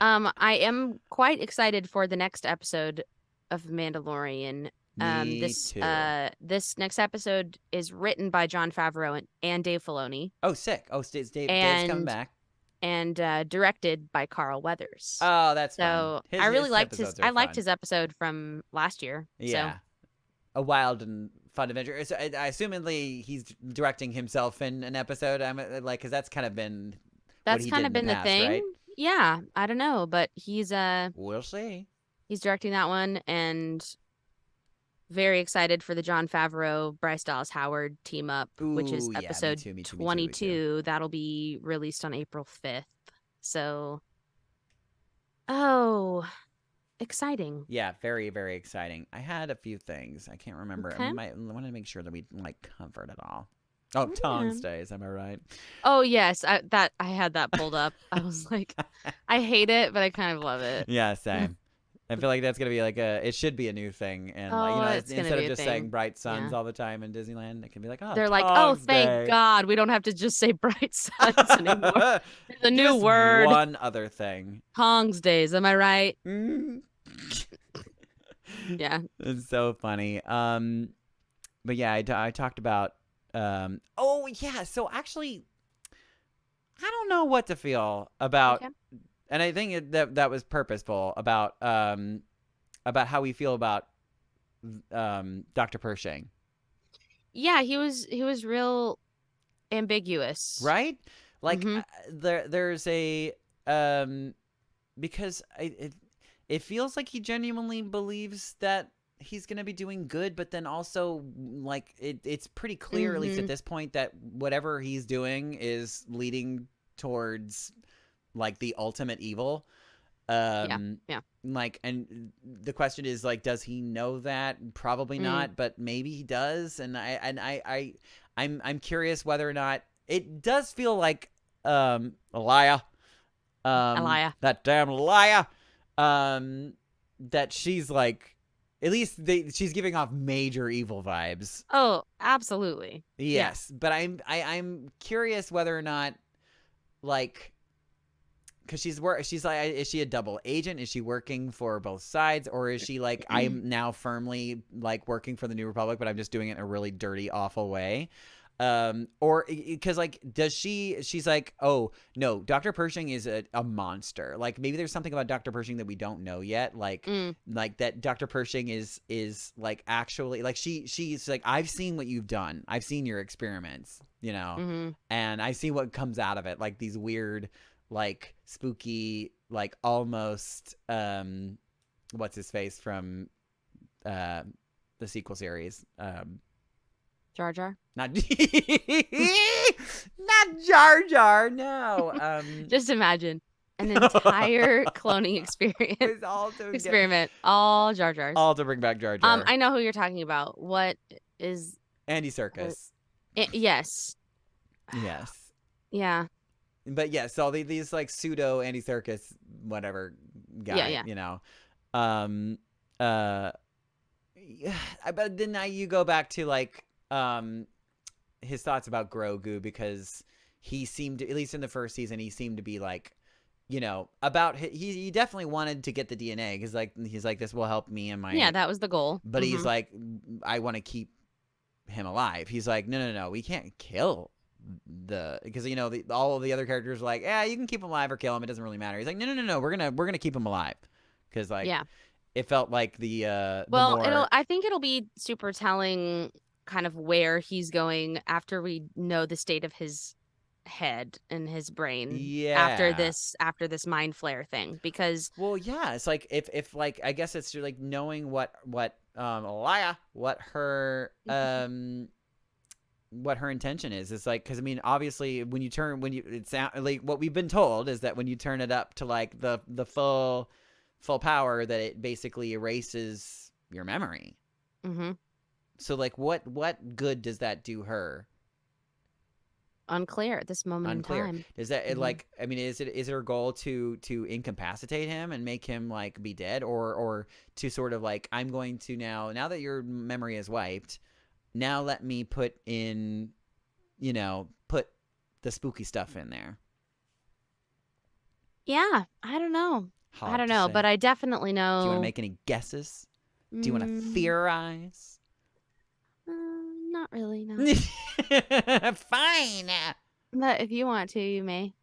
Speaker 1: I am quite excited for the next episode of Mandalorian. This next episode is written by Jon Favreau and Dave Filoni.
Speaker 2: Oh, sick. Oh, Dave's coming back.
Speaker 1: And directed by Carl Weathers.
Speaker 2: Oh, that's
Speaker 1: so
Speaker 2: fun.
Speaker 1: I really liked his. I liked his episode from last year.
Speaker 2: Yeah,
Speaker 1: so.
Speaker 2: A wild and fun adventure. So, assumedly, he's directing himself in an episode. I'm like, because that's kind of been.
Speaker 1: That's kind of been the thing.
Speaker 2: Right?
Speaker 1: Yeah, I don't know, but he's
Speaker 2: We'll see.
Speaker 1: He's directing that one, and very excited for the Jon Favreau, Bryce Dallas Howard team up, which is episode 22. That'll be released on April 5th. So, exciting.
Speaker 2: Yeah, very, very exciting. I had a few things. I can't remember.
Speaker 1: Okay.
Speaker 2: I want to make sure that we like covered it all. Oh, Taungsday, am I right?
Speaker 1: Oh yes, I had that pulled up. I was like, I hate it, but I kind of love it.
Speaker 2: Yeah, same. I feel like that's gonna be like it should be a new thing, and instead of just saying bright suns all the time in Disneyland, it can be like, oh,
Speaker 1: they're
Speaker 2: Taungsday.
Speaker 1: like, oh, thank God, we don't have to just say bright suns anymore. There's a new word.
Speaker 2: One other thing.
Speaker 1: Taungsdays, am I right? Yeah,
Speaker 2: it's so funny. But yeah, I talked about. So actually, I don't know what to feel about. Okay. And I think that was purposeful about how we feel about Dr. Pershing.
Speaker 1: Yeah, he was real ambiguous,
Speaker 2: right? Like there's a because it feels like he genuinely believes that he's gonna be doing good, but then also like it's pretty clear, at least at this point, that whatever he's doing is leading towards like the ultimate evil.
Speaker 1: Yeah.
Speaker 2: Like, and the question is like, does he know that? Probably not, but maybe he does. And I'm curious whether or not it does feel like Elia, that damn liar, that she's like, at least she's giving off major evil vibes.
Speaker 1: Oh, absolutely.
Speaker 2: Yes, but I'm curious whether or not, like, because she's like, is she a double agent? Is she working for both sides, or is she like, I'm now firmly like working for the New Republic, but I'm just doing it in a really dirty, awful way? Or because like, she's like, oh no, Dr. Pershing is a monster. Like, maybe there's something about Dr. Pershing that we don't know yet. Like that Dr. Pershing is like, actually, like, she's like, I've seen what you've done. I've seen your experiments, you know, and I see what comes out of it. Like these weird, like spooky, like almost, what's his face from, the sequel series,
Speaker 1: Jar Jar?
Speaker 2: Not Jar Jar, no.
Speaker 1: Just imagine an entire cloning experience. Experiment. All Jar Jars.
Speaker 2: All to bring back Jar Jar.
Speaker 1: I know who you're talking about. What is
Speaker 2: Andy Serkis.
Speaker 1: Yes.
Speaker 2: Yes.
Speaker 1: Yeah.
Speaker 2: But yeah, so these like pseudo Andy Serkis whatever guy, you know. But then now you go back to like his thoughts about Grogu, because he seemed to, at least in the first season, he seemed to be like, you know, about he definitely wanted to get the DNA, because like he's like, this will help me and my,
Speaker 1: that was the goal.
Speaker 2: But he's like, I want to keep him alive. He's like, no, we can't kill because you know all of the other characters are like, yeah, you can keep him alive or kill him, it doesn't really matter. He's like, no, we're gonna keep him alive, because like it felt like
Speaker 1: I think it'll be super telling kind of where he's going after we know the state of his head and his brain after this mind flare thing, because
Speaker 2: it's like if like, I guess it's like knowing what Elia, what her intention is. It's like, because I mean, obviously it's like what we've been told is that when you turn it up to like the full power, that it basically erases your memory. So like, what good does that do her?
Speaker 1: Unclear at this moment in time.
Speaker 2: Is that like, I mean, is her goal to incapacitate him and make him like be dead, or to sort of like, I'm going to now that your memory is wiped, now let me put the spooky stuff in there.
Speaker 1: Yeah, I don't know. But I definitely know.
Speaker 2: Do you want to make any guesses? Do you want to theorize?
Speaker 1: Not really, no.
Speaker 2: Fine.
Speaker 1: But if you want to, you may.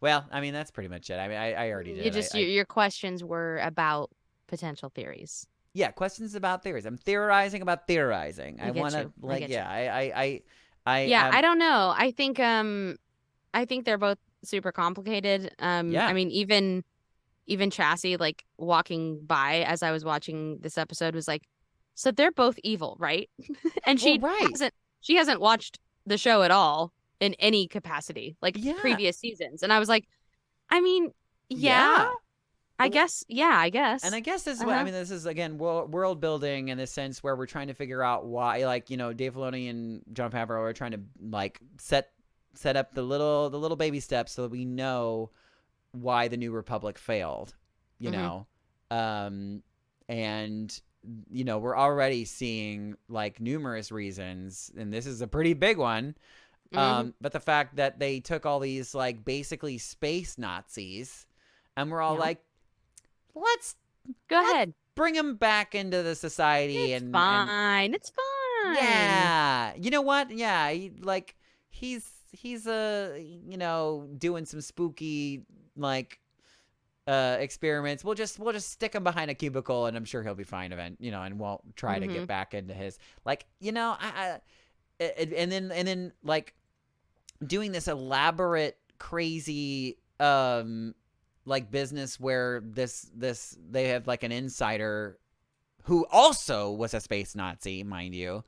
Speaker 2: Well, I mean, that's pretty much it. I mean, I already did.
Speaker 1: Your questions were about potential theories.
Speaker 2: Yeah, questions about theories. I'm theorizing about theorizing. I want to like, I
Speaker 1: don't know. I think they're both super complicated. I mean, even Chassie, like walking by as I was watching this episode, was like, so they're both evil, right? And she hasn't watched the show at all in any capacity, like previous seasons. And I was like, I mean, I guess.
Speaker 2: And I guess this is what, I mean, this is again world building in the sense where we're trying to figure out why, like, you know, Dave Filoni and Jon Favreau are trying to like set up the little baby steps so that we know why the New Republic failed, you know, and you know, we're already seeing like numerous reasons, and this is a pretty big one. But the fact that they took all these like basically space Nazis, and we're all like, let's
Speaker 1: go ahead,
Speaker 2: bring them back into the society.
Speaker 1: It's fine.
Speaker 2: Yeah, you know what? Yeah, he's you know, doing some spooky like experiments. We'll just stick him behind a cubicle, and I'm sure he'll be fine you know, and won't try to get back into his, like, you know, and then like doing this elaborate crazy like business where this they have like an insider who also was a space Nazi, mind you.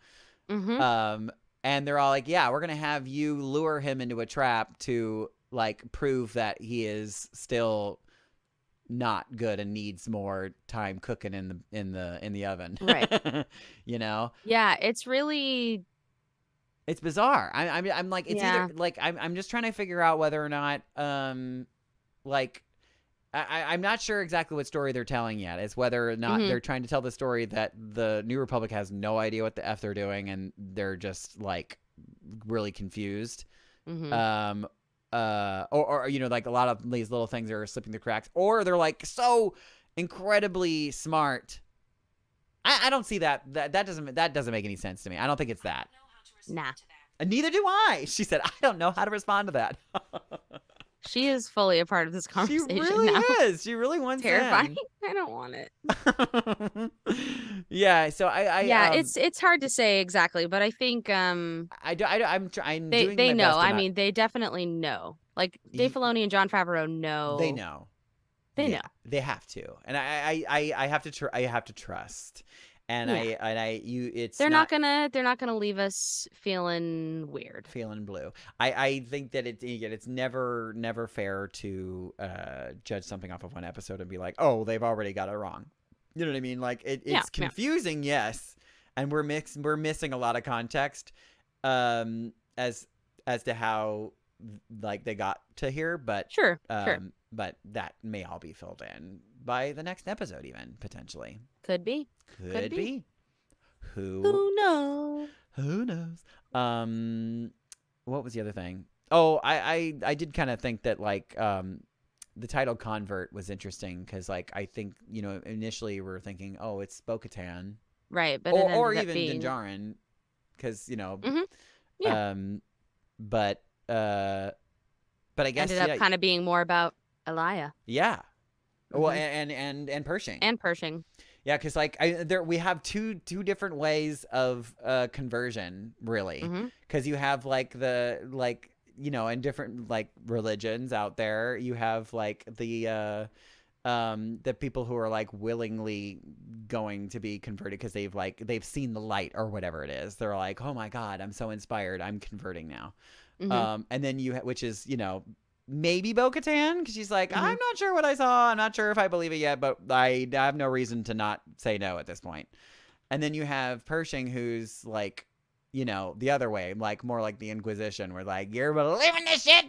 Speaker 1: Mm-hmm.
Speaker 2: And they're all like, yeah, we're gonna have you lure him into a trap to like prove that he is still not good and needs more time cooking in the oven.
Speaker 1: Right.
Speaker 2: You know?
Speaker 1: Yeah, it's really
Speaker 2: It's bizarre. I'm like, it's
Speaker 1: Yeah.
Speaker 2: either like I'm just trying to figure out whether or not like I'm not sure exactly what story they're telling yet. It's whether or not they're trying to tell the story that the New Republic has no idea what the F they're doing and they're just like really confused.
Speaker 1: Mm-hmm.
Speaker 2: Or you know, like a lot of these little things are slipping through cracks, or they're like so incredibly smart. I don't see that. That doesn't make any sense to me. I don't think it's that.
Speaker 1: Nah.
Speaker 2: And neither do I. She said, I don't know how to respond to that.
Speaker 1: She is fully a part of this
Speaker 2: She
Speaker 1: conversation
Speaker 2: really
Speaker 1: now.
Speaker 2: is. She really wants
Speaker 1: Terrifying. I don't want it.
Speaker 2: in. Yeah. So
Speaker 1: Yeah, it's hard to say exactly, but I think
Speaker 2: I'm doing
Speaker 1: they
Speaker 2: my
Speaker 1: know.
Speaker 2: best to
Speaker 1: I
Speaker 2: not-
Speaker 1: mean, they definitely know. Like Dave Filoni and Jon Favreau know.
Speaker 2: They know.
Speaker 1: They
Speaker 2: Yeah,
Speaker 1: know.
Speaker 2: They have to, and I have to I have to trust, and
Speaker 1: Yeah.
Speaker 2: it's
Speaker 1: They're not gonna leave us feeling weird.
Speaker 2: feeling blue. I think that it's never fair to judge something off of one episode and be like, oh, they've already got it wrong. You know what I mean? Like it's confusing, yes, and we're missing a lot of context as to how like they got to here, but
Speaker 1: Sure.
Speaker 2: but that may all be filled in by the next episode, even potentially.
Speaker 1: Could be.
Speaker 2: Could be.
Speaker 1: Who knows?
Speaker 2: Who knows? What was the other thing? Oh, I did kind of think that like the title Convert was interesting because like I think, you know, initially we were thinking, oh, it's Bo-Katan,
Speaker 1: Right, but
Speaker 2: or
Speaker 1: it ended
Speaker 2: even
Speaker 1: up being...
Speaker 2: Din Djarin, because you know,
Speaker 1: Yeah.
Speaker 2: But I guess
Speaker 1: ended up kind of being more about Elia.
Speaker 2: yeah. Well, and Pershing.
Speaker 1: And Pershing.
Speaker 2: Yeah, because like we have two different ways of conversion, really. Because you have like you know, in different like religions out there, you have like the people who are like willingly going to be converted because they've seen the light or whatever it is. They're like, oh my God, I'm so inspired, I'm converting now. And then which is, you know, maybe Bo-Katan, because she's like, I'm not sure what I saw. I'm not sure if I believe it yet, but I have no reason to not say no at this point. And then you have Pershing, who's like, you know, the other way, like more like the Inquisition, where like, you're believing this shit,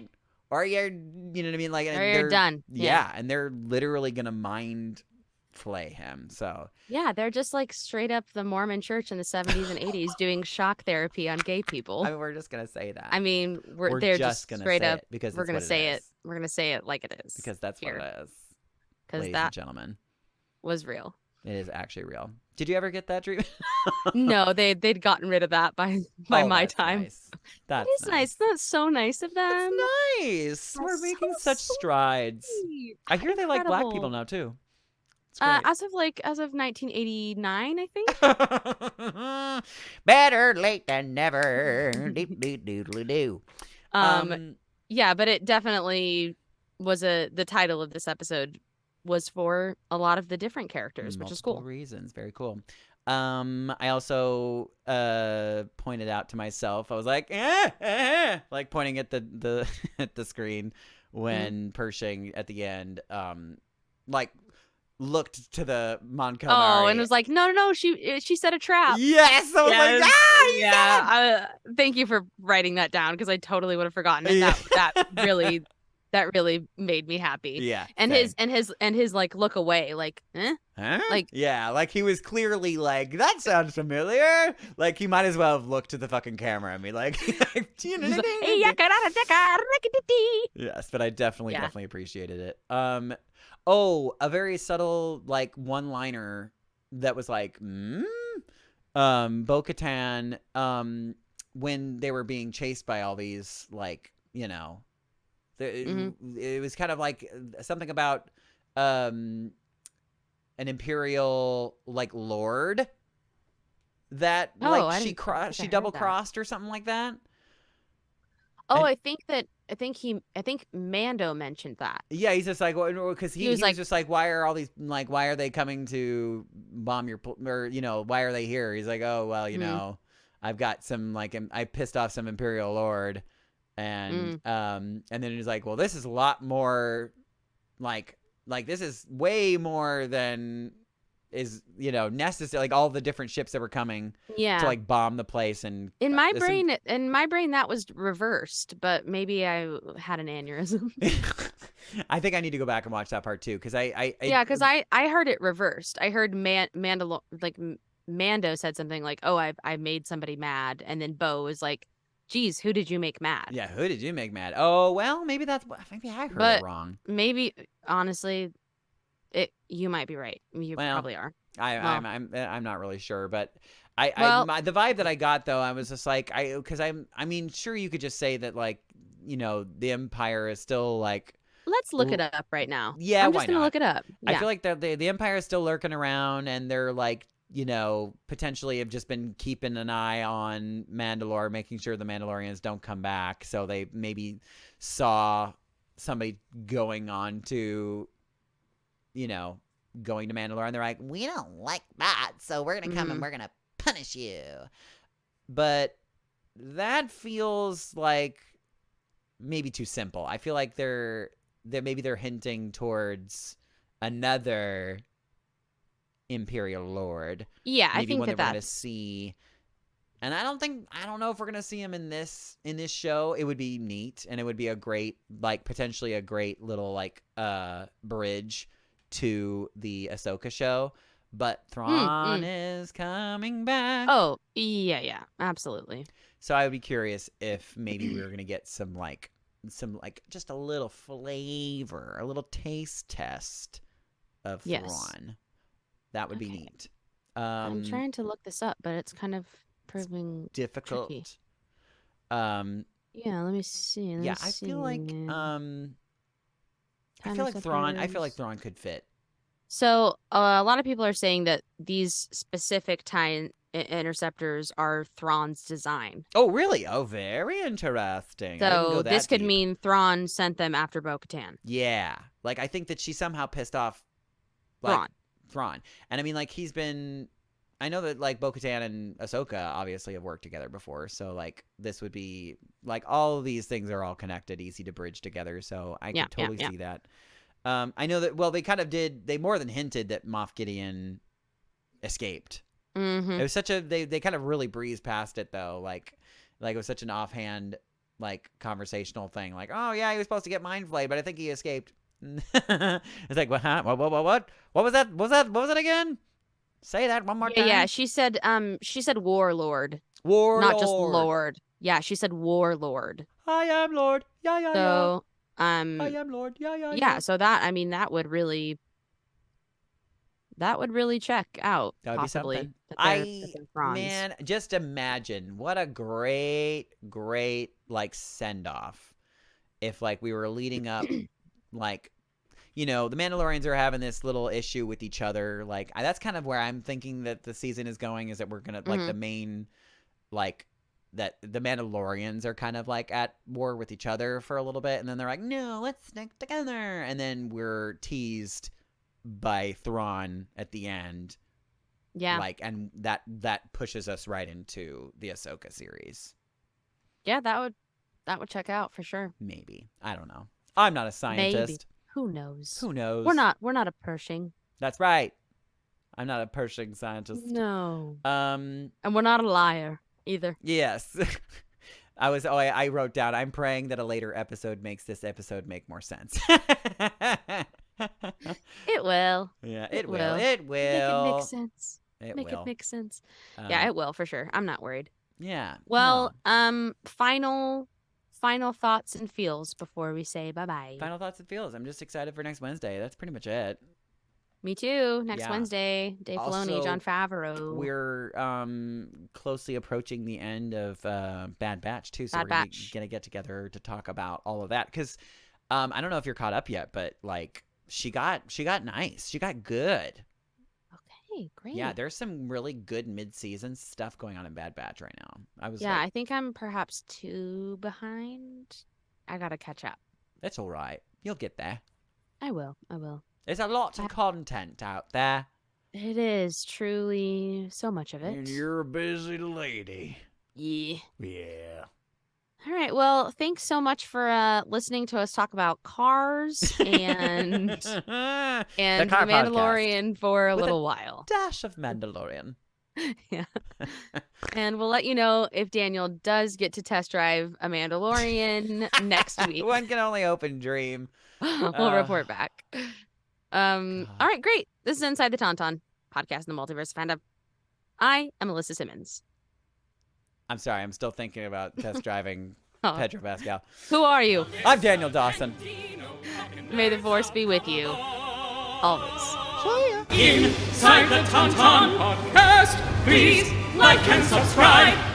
Speaker 2: or you're, you know what I mean? Like,
Speaker 1: or you're done.
Speaker 2: Yeah, and they're literally gonna mind flay him. So
Speaker 1: yeah, they're just like straight up the Mormon church in the 70s and 80s doing shock therapy on gay people.
Speaker 2: I mean, we're just gonna say that.
Speaker 1: I mean, they're just
Speaker 2: gonna
Speaker 1: straight
Speaker 2: say
Speaker 1: up
Speaker 2: it because
Speaker 1: we're
Speaker 2: it's
Speaker 1: gonna
Speaker 2: what
Speaker 1: say
Speaker 2: it
Speaker 1: it.
Speaker 2: is.
Speaker 1: We're gonna say it like it is.
Speaker 2: Because that's what it is.
Speaker 1: Because
Speaker 2: Ladies
Speaker 1: that
Speaker 2: and gentlemen,
Speaker 1: was real.
Speaker 2: it is actually real. Did you ever get that treatment?
Speaker 1: No, they'd gotten rid of that by my
Speaker 2: that's
Speaker 1: time.
Speaker 2: Nice. That
Speaker 1: is nice. That's so nice of them.
Speaker 2: That's nice. We're
Speaker 1: That's
Speaker 2: making
Speaker 1: so
Speaker 2: such strides.
Speaker 1: sweet.
Speaker 2: I hear they like black
Speaker 1: Incredible.
Speaker 2: people now too. It's great.
Speaker 1: As of 1989, I think.
Speaker 2: Better late than never. Doodly-doodly-doo.
Speaker 1: Yeah, but it definitely was the title of this episode was for a lot of the different characters, which is cool.
Speaker 2: Multiple reasons. Very cool. I also pointed out to myself, I was like, like pointing at the at the screen when Pershing at the end like looked to the Mon Calamari.
Speaker 1: Oh, and was like, no, she set a trap.
Speaker 2: Yes, I was like,
Speaker 1: Thank you for writing that down because I totally would have forgotten, and that really made me happy.
Speaker 2: Yeah,
Speaker 1: and
Speaker 2: same.
Speaker 1: his like look away, like,
Speaker 2: Huh?
Speaker 1: Like,
Speaker 2: yeah, like he was clearly like, that sounds familiar. Like he might as well have looked to the fucking camera and be like, yes, but I definitely appreciated it. Oh, a very subtle like one-liner that was like, Bo-Katan, when they were being chased by all these like, you know, it was kind of like something about an imperial like lord that like she double crossed or something like that.
Speaker 1: Oh,
Speaker 2: And-
Speaker 1: I think Mando mentioned that.
Speaker 2: Yeah, he's just like, because he
Speaker 1: was
Speaker 2: was
Speaker 1: like-
Speaker 2: just like, why are all these, like, why are they coming to bomb your, or, why are they here? He's like, oh, well, I've got some, like, I pissed off some Imperial Lord, and then he's like, well, this is a lot more, like this is way more than is, necessary, like all the different ships that were coming
Speaker 1: Yeah.
Speaker 2: to, like, bomb the place, and
Speaker 1: in my
Speaker 2: there's some-
Speaker 1: brain that was reversed, but maybe I had an aneurysm.
Speaker 2: I think I need to go back and watch that part too, because
Speaker 1: Yeah, because I heard it reversed. I heard Mando said something like, "Oh, I made somebody mad," and then Bo was like, "Geez, who did you make mad?"
Speaker 2: Yeah, who did you make mad? Oh, well, maybe maybe I heard
Speaker 1: But
Speaker 2: it wrong.
Speaker 1: maybe honestly, you might be right. You
Speaker 2: Well,
Speaker 1: probably are.
Speaker 2: I'm not really sure, but
Speaker 1: Well-
Speaker 2: the vibe that I got though, I was just like, I mean, sure, you could just say that, like, the Empire is still, like,
Speaker 1: Let's look it up right now.
Speaker 2: Yeah,
Speaker 1: I'm
Speaker 2: why
Speaker 1: just gonna
Speaker 2: not?
Speaker 1: look it up.
Speaker 2: I
Speaker 1: Yeah.
Speaker 2: feel like the Empire is still lurking around, and they're, like, potentially have just been keeping an eye on Mandalore, making sure the Mandalorians don't come back. So they maybe saw somebody going on to, going to Mandalore, and they're like, we don't like that, so we're going to come and we're going to punish you. But that feels like maybe too simple. I feel like they're hinting towards another Imperial Lord.
Speaker 1: Yeah, I
Speaker 2: Maybe
Speaker 1: think
Speaker 2: one
Speaker 1: that
Speaker 2: we're gonna
Speaker 1: that's
Speaker 2: see. And I don't know if we're gonna see him in this show. It would be neat, and it would be a great, like, potentially a great little, like, bridge to the Ahsoka show. But Thrawn is coming back.
Speaker 1: Oh, yeah, absolutely.
Speaker 2: So I would be curious if maybe we were gonna get some just a little flavor, a little taste test of
Speaker 1: Yes.
Speaker 2: Thrawn. That would be
Speaker 1: Okay.
Speaker 2: neat.
Speaker 1: I'm trying to look this up, but it's kind of proving
Speaker 2: difficult.
Speaker 1: tricky.
Speaker 2: Um,
Speaker 1: Yeah, let me see.
Speaker 2: yeah, I feel like Thrawn could fit.
Speaker 1: So a lot of people are saying that these specific interceptors are Thrawn's design.
Speaker 2: Oh, really? Oh, very interesting. I didn't
Speaker 1: So
Speaker 2: go
Speaker 1: this
Speaker 2: that
Speaker 1: could
Speaker 2: deep.
Speaker 1: mean Thrawn sent them after Bo-Katan.
Speaker 2: Yeah, like, I think that she somehow pissed off, like, Thrawn. And I mean, like, I know that, like, Bo-Katan and Ahsoka obviously have worked together before, so, like, this would be, like, all of these things are all connected, easy to bridge together, so I could totally see that. I know that, well, they more than hinted that Moff Gideon escaped.
Speaker 1: Mm-hmm.
Speaker 2: It was such they kind of really breezed past it, though, like it was such an offhand, like, conversational thing, like, oh yeah, he was supposed to get mind flayed, but I think he escaped. It's like, what? What was that? What was it again? Say that one more time.
Speaker 1: Yeah, she said warlord.
Speaker 2: Warlord.
Speaker 1: Not just lord. Yeah, she said warlord.
Speaker 2: I am Lord. Yeah.
Speaker 1: So
Speaker 2: I am Lord. Yeah.
Speaker 1: yeah, so that, I mean, that would really check out,
Speaker 2: That would be
Speaker 1: possibly.
Speaker 2: something.
Speaker 1: that they're Thrawn's.
Speaker 2: Man, just imagine what a great, like, send off if, like, we were leading up, like, the Mandalorians are having this little issue with each other. Like, that's kind of where I'm thinking that the season is going, is that we're gonna, like, the main, like, that the Mandalorians are kind of, like, at war with each other for a little bit, and then they're like, no, let's stick together, and then we're teased by Thrawn at the end.
Speaker 1: Yeah.
Speaker 2: Like, and that pushes us right into the Ahsoka series.
Speaker 1: Yeah, that would check out for sure.
Speaker 2: Maybe. I don't know. I'm not a scientist.
Speaker 1: Maybe. Who knows?
Speaker 2: Who knows?
Speaker 1: We're not a Pershing.
Speaker 2: That's right. I'm not a Pershing scientist.
Speaker 1: No.
Speaker 2: Um.
Speaker 1: And we're not a liar either.
Speaker 2: Yes. I wrote down, I'm praying that a later episode makes this episode make more sense.
Speaker 1: It will.
Speaker 2: Yeah,
Speaker 1: It
Speaker 2: it will.
Speaker 1: will.
Speaker 2: It will.
Speaker 1: Make it make sense.
Speaker 2: It
Speaker 1: Make
Speaker 2: will.
Speaker 1: it make sense. Yeah,
Speaker 2: Um,
Speaker 1: it will for sure. I'm not worried.
Speaker 2: Yeah.
Speaker 1: Well,
Speaker 2: no.
Speaker 1: final thoughts and feels before we say bye-bye.
Speaker 2: Final thoughts and feels. I'm just excited for next Wednesday. That's pretty much it.
Speaker 1: Me too. Next
Speaker 2: Yeah.
Speaker 1: Wednesday, Dave Filoni,
Speaker 2: Also,
Speaker 1: Jon Favreau.
Speaker 2: We're closely approaching the end of Bad Batch too, so
Speaker 1: Bad
Speaker 2: we're
Speaker 1: Batch.
Speaker 2: gonna get together to talk about all of that. Because I don't know if you're caught up yet, but, like, she got nice. She got good.
Speaker 1: Okay, great.
Speaker 2: Yeah, there's some really good mid-season stuff going on in Bad Batch right now.
Speaker 1: I think I'm perhaps 2 behind. I gotta catch up.
Speaker 2: It's all right. You'll get there.
Speaker 1: I will.
Speaker 2: There's a lot of content out there.
Speaker 1: It is truly so much of it.
Speaker 2: And you're a busy lady.
Speaker 1: Yeah.
Speaker 2: Yeah.
Speaker 1: All right. Well, thanks so much for listening to us talk about cars and
Speaker 2: The
Speaker 1: The
Speaker 2: Car
Speaker 1: Mandalorian for a
Speaker 2: With
Speaker 1: little while.
Speaker 2: Dash of Mandalorian.
Speaker 1: Yeah. And we'll let you know if Daniel does get to test drive a Mandalorian next week.
Speaker 2: One can only open dream.
Speaker 1: We'll report back. All right, great. This is Inside the Tauntaun, podcast in the multiverse of fandom. I am Alyssa Simmons.
Speaker 2: I'm sorry, I'm still thinking about test driving
Speaker 1: Oh.
Speaker 2: Pedro Pascal.
Speaker 1: Who are you?
Speaker 2: I'm Daniel Dawson.
Speaker 1: May the force be with you. Always.
Speaker 6: Inside the Tauntaun podcast. Please like and subscribe.